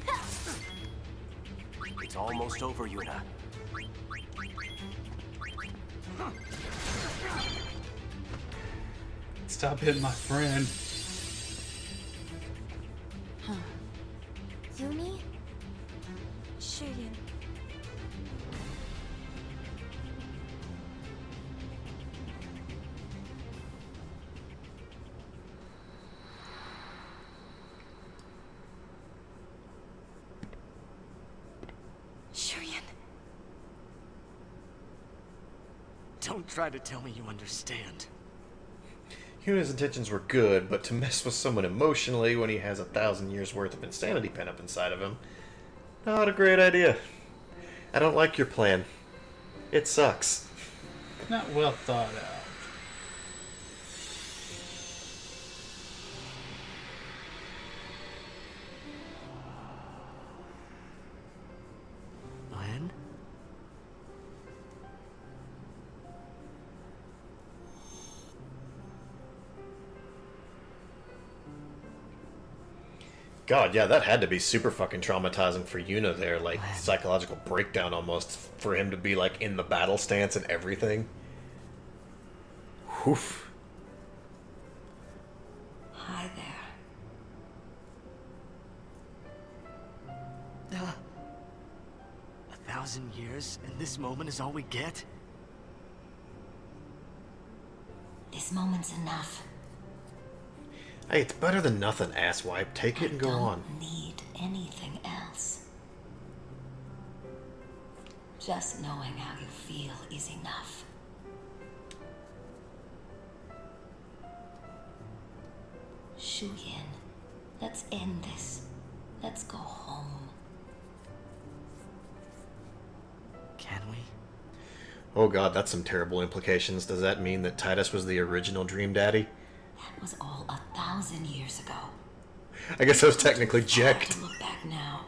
It's almost over, Yuna. Stop hitting my friend. Yumi? Shuyan. Shuyan. Don't try to tell me you understand. Yuna's intentions were good, but to mess with someone emotionally when he has 1,000 years worth of insanity pent up inside of him, not a great idea. I don't like your plan. It sucks. Not well thought out. When? God, yeah, that had to be super fucking traumatizing for Yuna there, like psychological breakdown almost, for him to be like in the battle stance and everything. Woof. Hi there. 1,000 years, and this moment is all we get? This moment's enough. Hey, it's better than nothing, asswipe. Take it and go on. Need anything else. Just knowing how you feel is enough. Shuyan, let's end this. Let's go home. Can we? Oh god, that's some terrible implications. Does that mean that Titus was the original Dream Daddy? That was all 1,000 years ago. I guess I was technically Jacked. Look back now.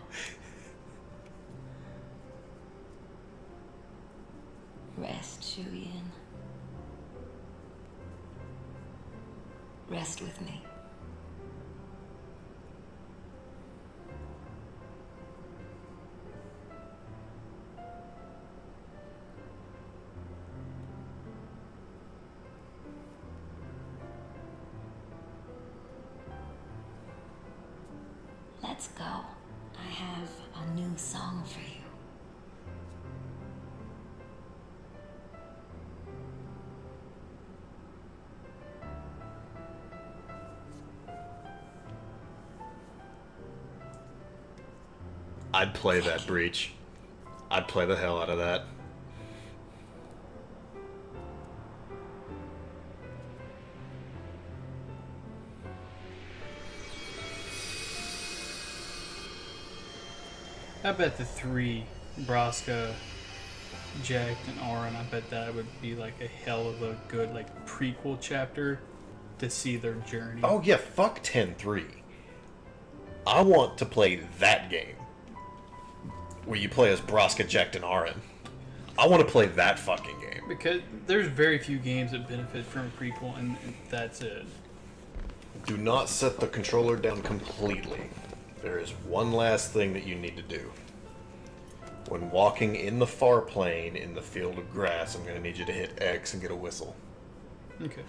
Rest, Shuyan. Rest with me. Let's go. I have a new song for you. I'd play that, Breach. I'd play the hell out of that. I bet the three, Braska, Jacked, and Auron, I bet that would be like a hell of a good like prequel chapter to see their journey. Oh yeah, fuck 10-3. I want to play that game. Where you play as Braska, Jacked, and Auron. I want to play that fucking game. Because there's very few games that benefit from a prequel, and that's it. Do not set the controller down completely. There is one last thing that you need to do. When walking in the far plane in the field of grass, I'm going to need you to hit X and get a whistle. Okay.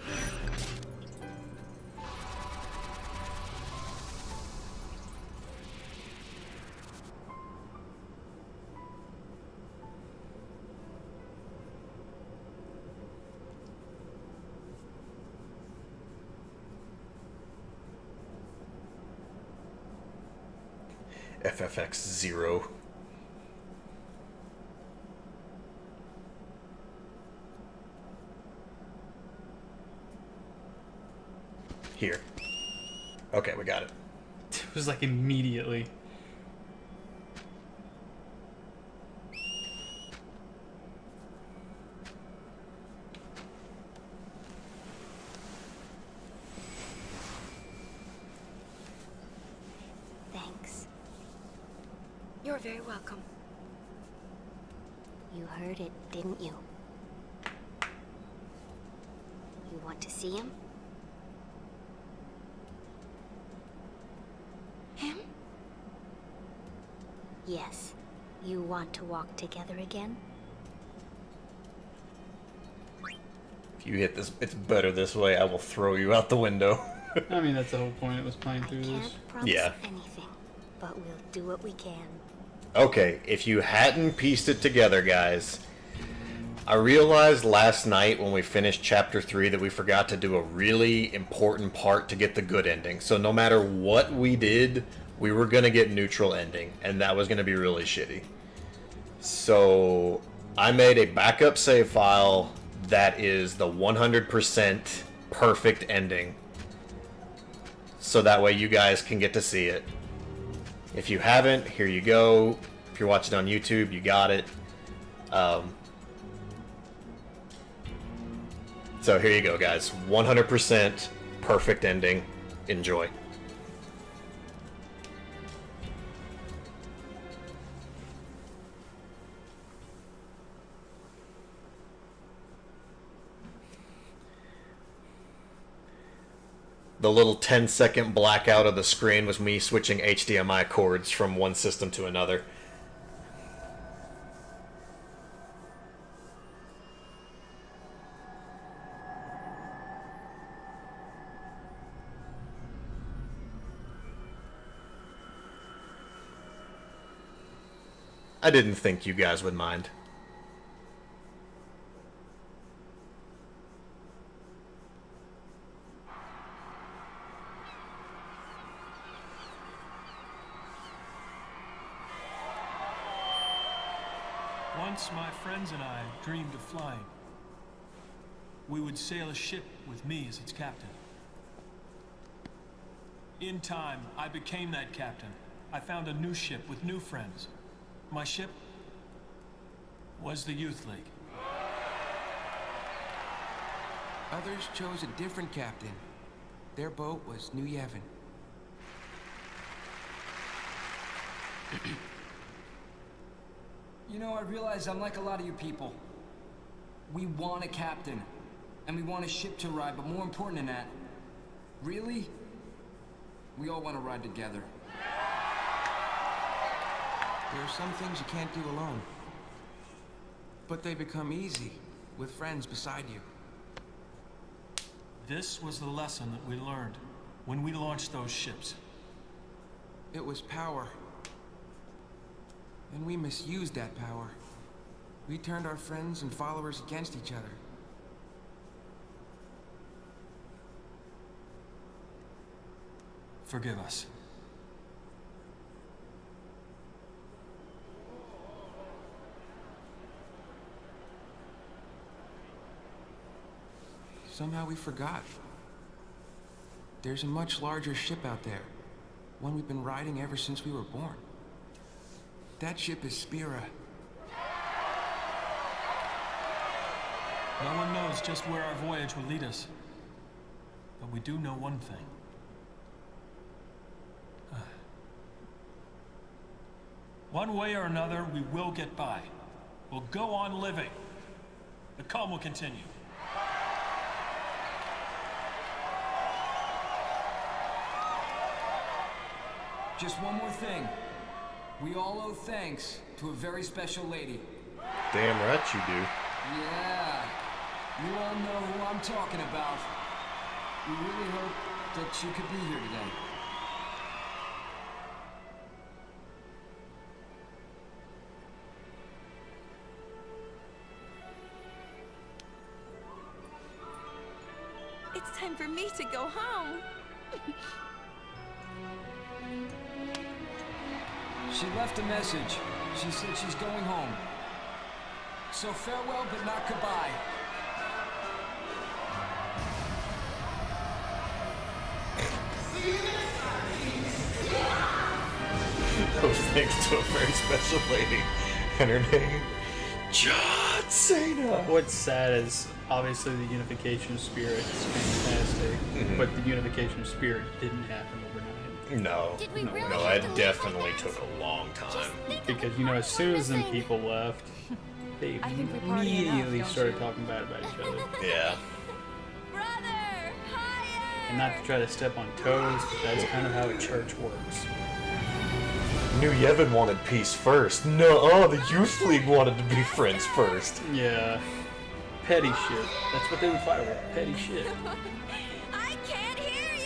FFX0. Here. Okay, we got it. It was like immediately. Thanks. You're very welcome. You heard it, didn't you? You want to see him? Him? Yes. You want to walk together again? If you hit this, it's better this way. I will throw you out the window. I mean, that's the whole point. It was playing through this. Can't promise Yeah. anything, but we'll do what we can. Okay, if you hadn't pieced it together, guys, I realized last night when we finished Chapter 3 that we forgot to do a really important part to get the good ending. So no matter what we did, we were going to get neutral ending, and that was going to be really shitty. So I made a backup save file that is the 100% perfect ending. So that way you guys can get to see it. If you haven't, here you go. If you're watching on YouTube, you got it. So here you go, guys. 100% perfect ending. Enjoy. The little 10-second blackout of the screen was me switching HDMI cords from one system to another. I didn't think you guys would mind. Once my friends and I dreamed of flying. We would sail a ship with me as its captain. In time, I became that captain. I found a new ship with new friends. My ship was the Youth League. Others chose a different captain. Their boat was New Yevon. You know, I realize I'm like a lot of you people. We want a captain, and we want a ship to ride, but more important than that, really, we all want to ride together. There are some things you can't do alone. But they become easy with friends beside you. This was the lesson that we learned when we launched those ships. It was power. And we misused that power. We turned our friends and followers against each other. Forgive us. Somehow we forgot. There's a much larger ship out there. One we've been riding ever since we were born. That ship is Spira. No one knows just where our voyage will lead us. But we do know one thing. One way or another, we will get by. We'll go on living. The calm will continue. Just one more thing. We all owe thanks to a very special lady. Damn right you do. Yeah. You all know who I'm talking about. We really hope that she could be here today. It's time for me to go home. She left a message. She said she's going home. So farewell, but not goodbye. Those thanks to a very special lady. And her name, John Cena. What's sad is obviously the unification of spirit is fantastic, but the unification of spirit didn't happen overnight. No, no, it definitely took a long time. Because, you know, as soon as them people left, they immediately started talking bad about each other. Yeah. And not to try to step on toes, but that's kind of how a church works. New Yevon wanted peace first. No, the Youth League wanted to be friends first. Yeah. Petty shit. That's what they would fight over. Petty shit. I can't hear you!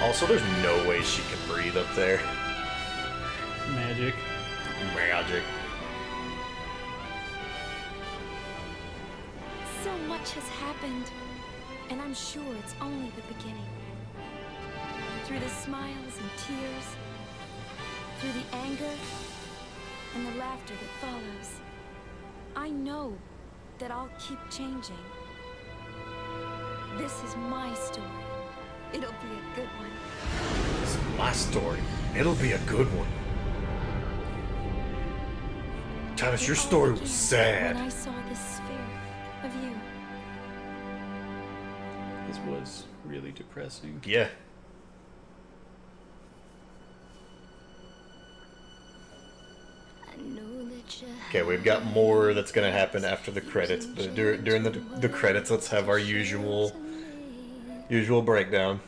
Also, there's no way she can breathe up there. Magic. Magic. So much has happened, and I'm sure it's only the beginning. Through the smiles and tears, through the anger and the laughter that follows, I know that I'll keep changing. This is my story. It'll be a good one. This is my story. It'll be a good one. Thomas, your story was sad. When I saw this sphere of you. This was really depressing. Yeah. Okay, we've got more that's gonna happen after the credits, but during the credits, let's have our usual breakdown.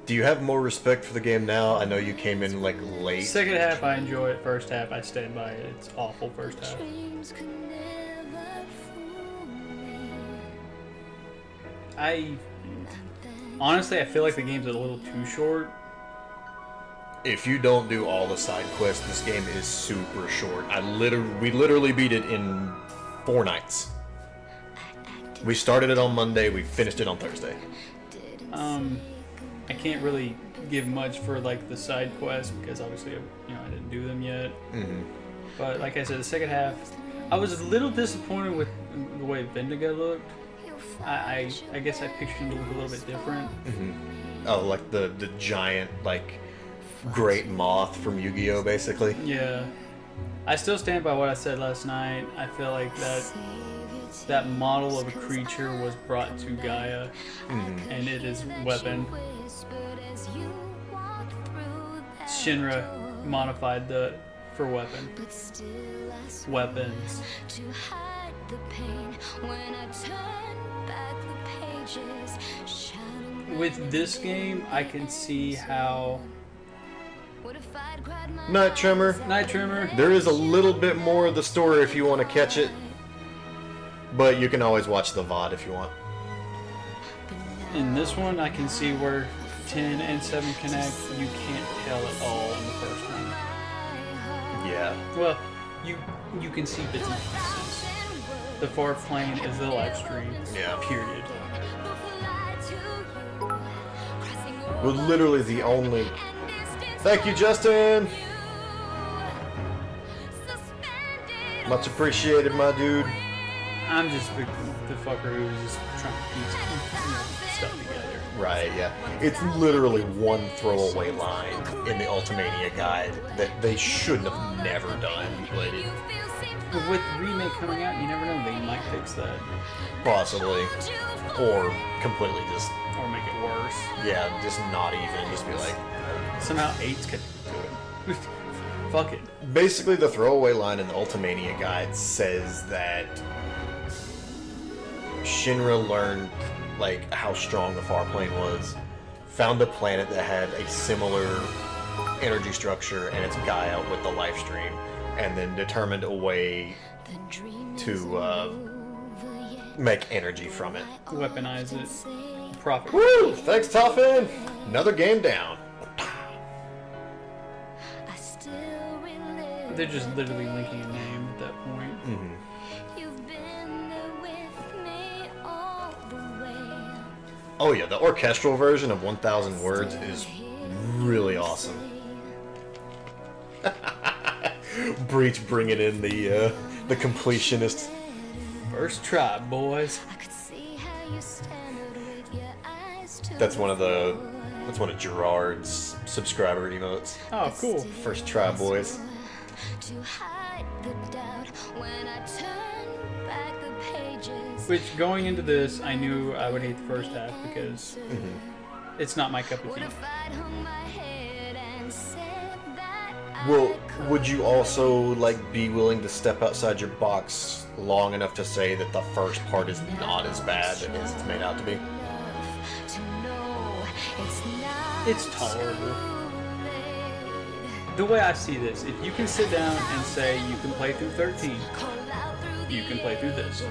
Do you have more respect for the game now? I know you came in like late. Second half I enjoy it. First half I stand by it. It's awful first half. Honestly, I feel like the game's a little too short. If you don't do all the side quests, this game is super short. We literally beat it in 4 nights. We started it on Monday, we finished it on Thursday. I can't really give much for like the side quests because obviously, I didn't do them yet. But like I said, the second half, I was a little disappointed with the way Vendiga looked. I guess I pictured him to look a little bit different. Oh, like the giant great moth from Yu-Gi-Oh, basically. Yeah, I still stand by what I said last night. I feel like that model of a creature was brought to Gaia, and it is weapon. Shinra modified for weapon. Weapons. With this game, I can see how Night Tremor. There is a little bit more of the story if you want to catch it, but you can always watch the VOD if you want. In this one, I can see where 10 and 7 connect. You can't tell at all in the first one. Yeah. Well, you can see bits and pieces. The far plane is the live stream. Yeah. Period. Well, literally the only... Thank you, Justin! Much appreciated, my dude. I'm just the fucker who's just trying to piece stuff together. Right, yeah. It's literally one throwaway line in the Ultimania guide that they shouldn't have never done. But with the remake coming out, you never know, they might fix that. Possibly. Or completely just... Or make it worse. Yeah, just not even. Just be like... Somehow 8's could do it. Fuck it. Basically, the throwaway line in the Ultimania guide says that Shinra learned how strong the far plane was, found a planet that had a similar energy structure and its Gaia with the life stream, and then determined a way to make energy from it. Weaponize it. Profit. Woo! Thanks, Toffin! Another game down. They're just literally linking a name at that point. Oh yeah, the orchestral version of 1,000 Words is really awesome. Breach bringing in the completionist. First try, boys. That's one of Gerard's subscriber emotes. Oh, cool. First try, boys. Which, going into this, I knew I would hate the first half because it's not my cup of tea. Well, would you also be willing to step outside your box long enough to say that the first part is not as bad as it's made out to be? It's tolerable. The way I see this, if you can sit down and say you can play through 13, you can play through this.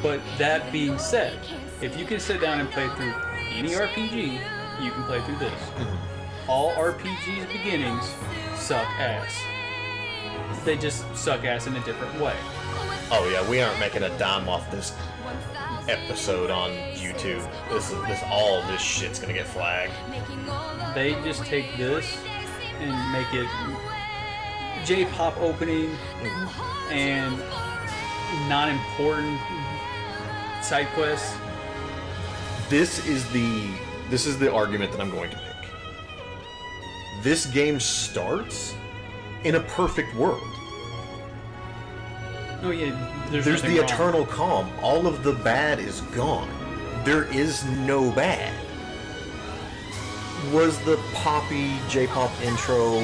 But that being said, if you can sit down and play through any RPG, you can play through this. All RPGs beginnings suck ass. They just suck ass in a different way. Oh yeah, we aren't making a dime off this episode on YouTube. All this shit's gonna get flagged. They just take this and make it J-pop opening and non-important side quests. This is the argument that I'm going to make. This game starts in a perfect world. Oh yeah, there's the eternal calm. All of the bad is gone. There is no bad. Was the poppy J-pop intro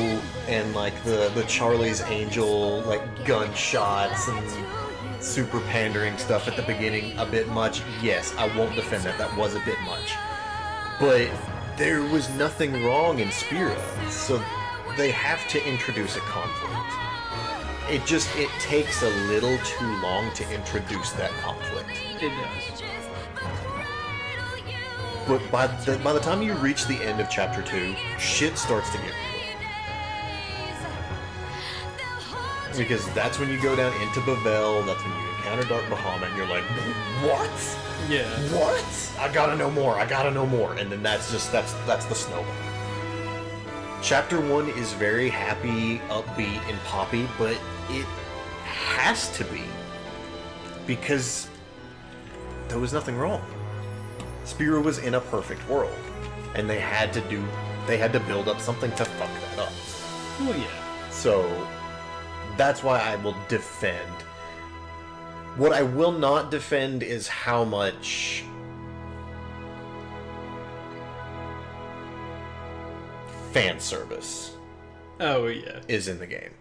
and the Charlie's Angel gunshots and super pandering stuff at the beginning a bit much? Yes, I won't defend that. That was a bit much. But there was nothing wrong in Spira, so they have to introduce a conflict. It takes a little too long to introduce that conflict. It does. But by the time you reach the end of chapter 2, shit starts to get real. Because that's when you go down into Bavel, that's when you encounter Dark Bahamut, and you're like, what? Yeah. What? I gotta know more, and then that's the snowball. Chapter 1 is very happy, upbeat, and poppy, but it has to be. Because there was nothing wrong. Spira was in a perfect world, and they had to build up something to fuck that up. Oh yeah. So that's why I will defend. What I will not defend is how much fan service is in the game.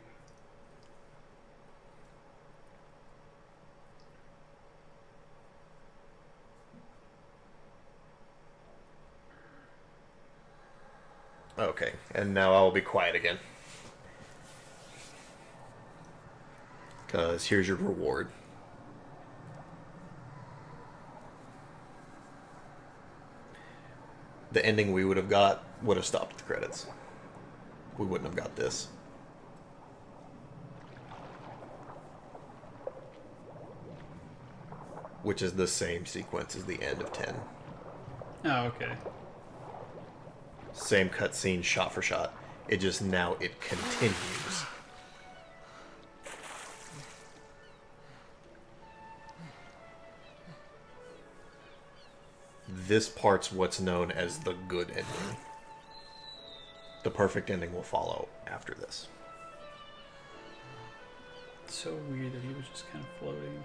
Okay, and now I will be quiet again. Because here's your reward. The ending we would have got would have stopped the credits. We wouldn't have got this. Which is the same sequence as the end of 10. Oh, okay. Same cutscene, shot for shot. It just now it continues. This part's what's known as the good ending. The perfect ending will follow after this. It's so weird that he was just kind of floating.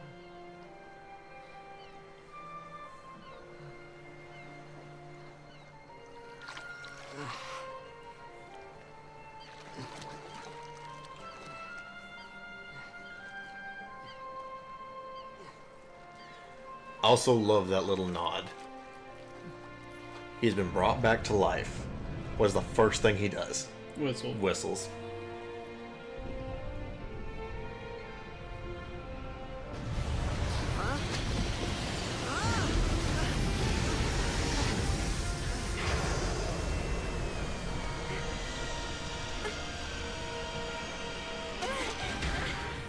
I also love that little nod. He's been brought back to life. What is the first thing he does? Whistle. Whistles.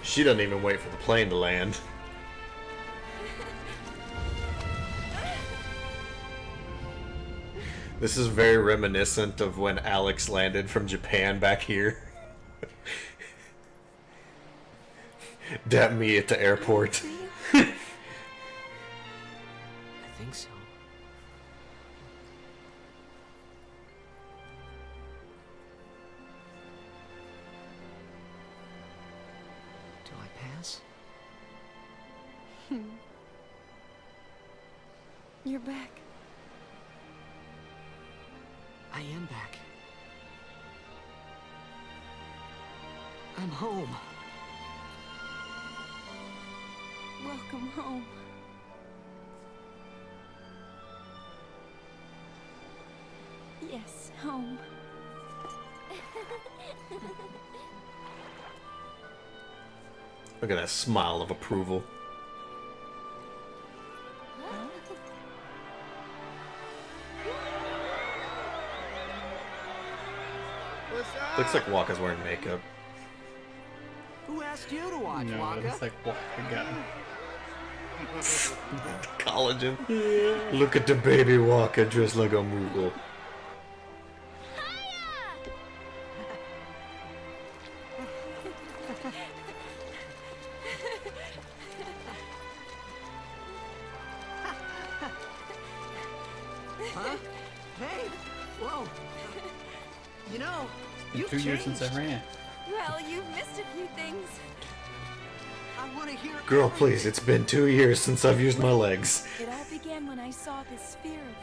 She doesn't even wait for the plane to land. This is very reminiscent of when Alex landed from Japan back here. Dap me at the airport. I think so. Do I pass? You're back. I am back. I'm home. Welcome home. Yes, home. Look at that smile of approval. Looks like Waka's wearing makeup. Who asked you to watch, No, Waka? it looks like Waka got Collagen. Look at the baby Waka dressed like a Moogle. Huh? Hey! Whoa! You know, been 2 years since I ran. Well, you've missed a few things. I want to hear. Girl, please, it's been 2 years since I've used my legs. It all began when I saw this sphere of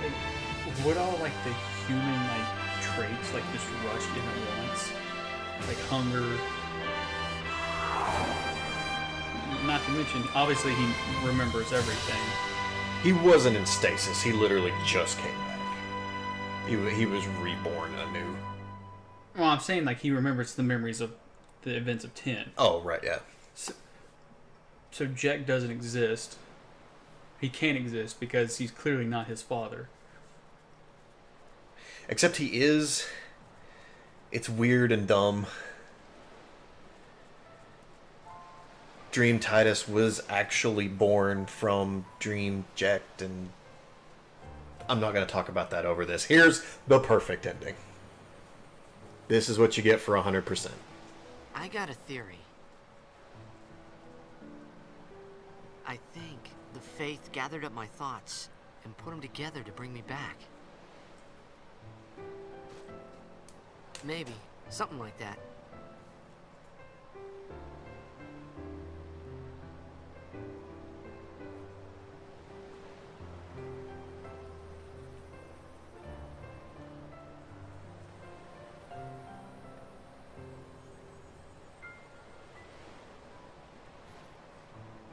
you. Like, would all like the human like traits like just rush in at once? Like hunger. Not to mention, obviously he remembers everything. He wasn't in stasis. He literally just came back. He was reborn anew. Well, I'm saying like he remembers the memories of the events of 10. Oh, right, yeah. So Jack doesn't exist. He can't exist because he's clearly not his father. Except he is. It's weird and dumb. Dream Titus was actually born from Dream Jack, and I'm not going to talk about that over this. Here's the perfect ending. This is what you get for 100%. I got a theory. I think the faith gathered up my thoughts and put them together to bring me back. Maybe. Something like that.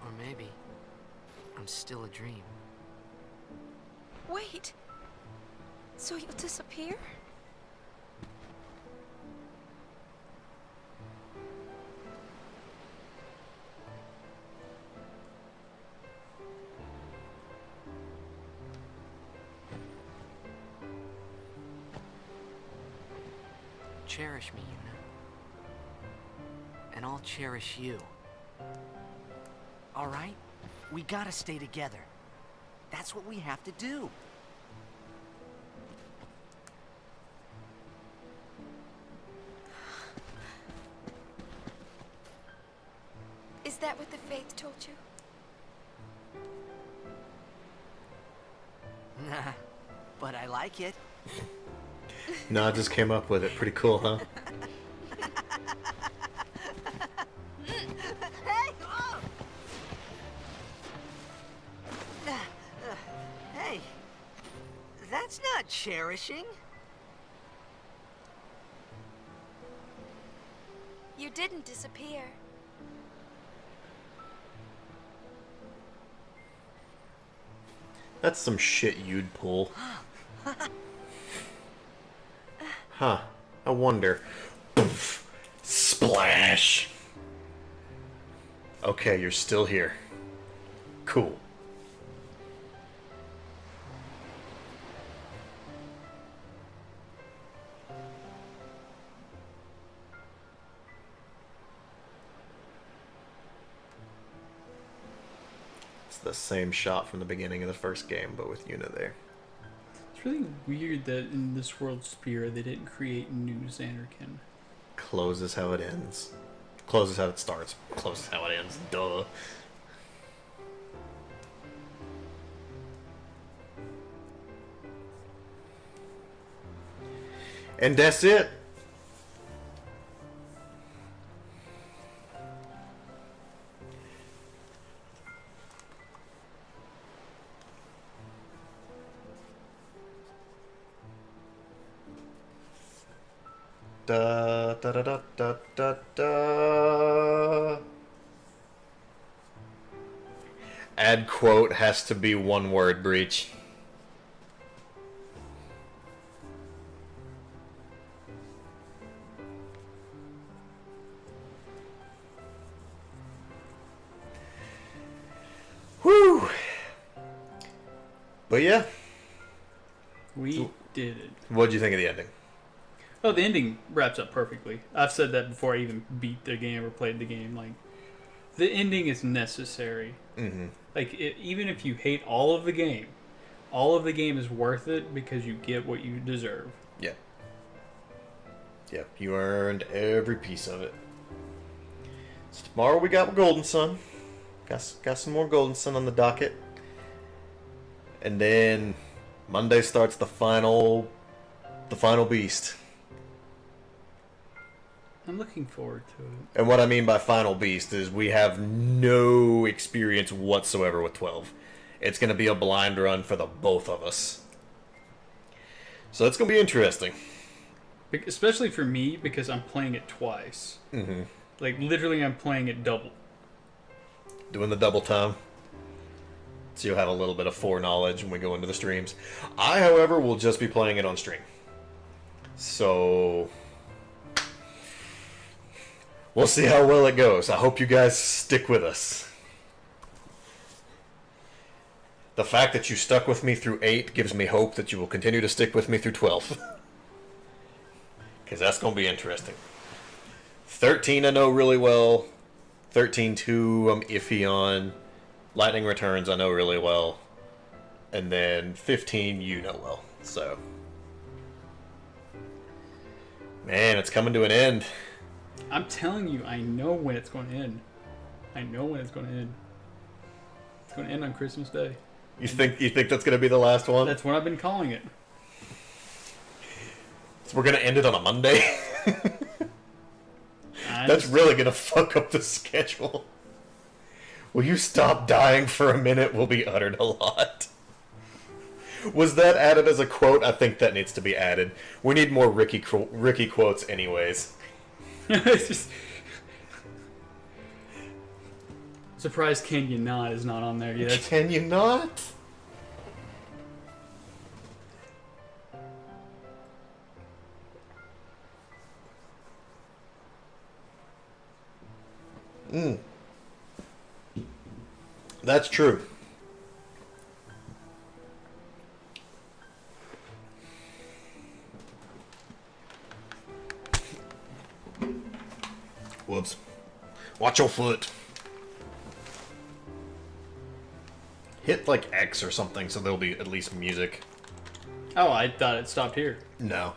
Or maybe I'm still a dream. Wait. So you'll disappear? Cherish me, Yuna. And I'll cherish you. All right? We gotta stay together. That's what we have to do. Is that what the faith told you? Nah, but I like it. No, I just came up with it. Pretty cool, huh? Hey! Oh! Hey! That's not cherishing. You didn't disappear. That's some shit you'd pull. Huh. I wonder. Poof. Splash. Okay, you're still here. Cool. It's the same shot from the beginning of the first game, but with Yuna there. It's really weird that in this world Spear they didn't create new Xanarkin. Closes how it ends. Closes how it starts. Closes how it ends. Duh. And that's it. Da da da da da da da. Add quote has to be one word, Breach. Whew. But yeah. We did it. What'd you think of the ending? Oh, the ending wraps up perfectly. I've said that before I even beat the game or played the game. Like, the ending is necessary. Mm-hmm. Like, even if you hate all of the game is worth it because you get what you deserve. Yeah. Yeah, you earned every piece of it. So tomorrow we got Golden Sun. Got some more Golden Sun on the docket. And then Monday starts the final beast. I'm looking forward to it. And what I mean by final beast is we have no experience whatsoever with 12. It's going to be a blind run for the both of us. So it's going to be interesting. Especially for me, because I'm playing it twice. Mm-hmm. Like, literally I'm playing it double. Doing the double time. So you'll have a little bit of foreknowledge when we go into the streams. I, however, will just be playing it on stream. So we'll see how well it goes. I hope you guys stick with us. The fact that you stuck with me through 8 gives me hope that you will continue to stick with me through 12. Because that's going to be interesting. 13 I know really well. 13-2 I'm iffy on. Lightning Returns I know really well. And then 15 you know well. So, man, it's coming to an end. I'm telling you, I know when it's going to end. I know when it's going to end. It's going to end on Christmas Day. You think that's going to be the last one? That's what I've been calling it. So we're going to end it on a Monday? That's really going to fuck up the schedule. Will you stop dying for a minute? Will be uttered a lot. Was that added as a quote? I think that needs to be added. We need more Ricky quotes anyways. It's just... Surprised Can You Not is not on there yet. Can you not? That's true. Whoops. Watch your foot. Hit like X or something so there'll be at least music. Oh, I thought it stopped here. No.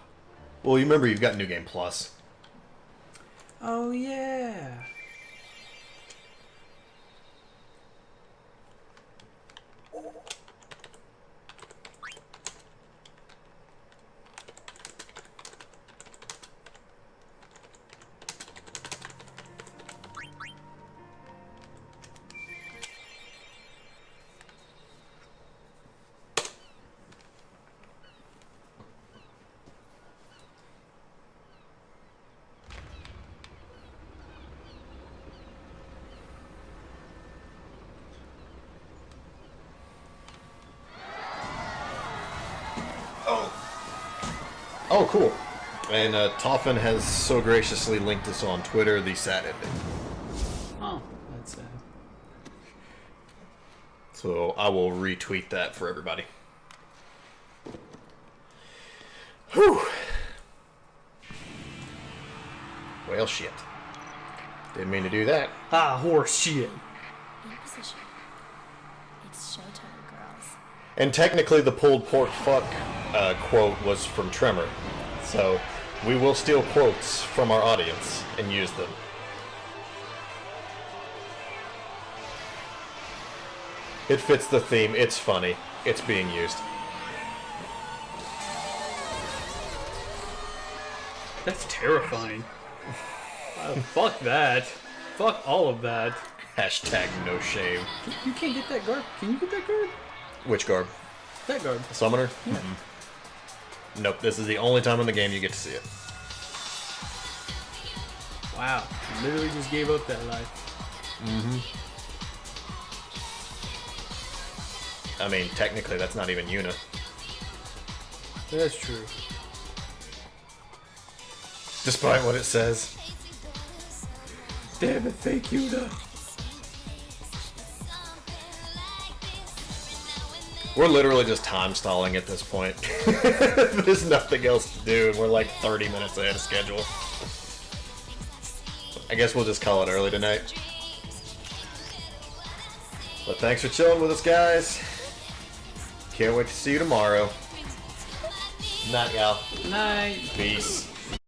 Well, you remember you've got New Game Plus. Oh, yeah. Oh, cool. And Toffin has so graciously linked us on Twitter the sad ending. Oh, that's sad. So I will retweet that for everybody. Whew. Well, shit. Didn't mean to do that. Ah, horse shit. In position. It's showtime, girls. And technically the pulled pork fuck quote was from Tremor. So we will steal quotes from our audience and use them. It fits the theme, it's funny, it's being used. That's terrifying. Fuck that. Fuck all of that. Hashtag no shame. You can't get that garb. Can you get that garb? Which garb? That garb. Summoner? Yeah. Nope, this is the only time in the game you get to see it. Wow. You literally just gave up that life. Mm-hmm. I mean, technically that's not even Yuna. That's true. Despite what it says. Damn it, fake Yuna. We're literally just time stalling at this point. There's nothing else to do, and we're like 30 minutes ahead of schedule. I guess we'll just call it early tonight. But thanks for chilling with us, guys. Can't wait to see you tomorrow. Night, y'all. Night. Peace.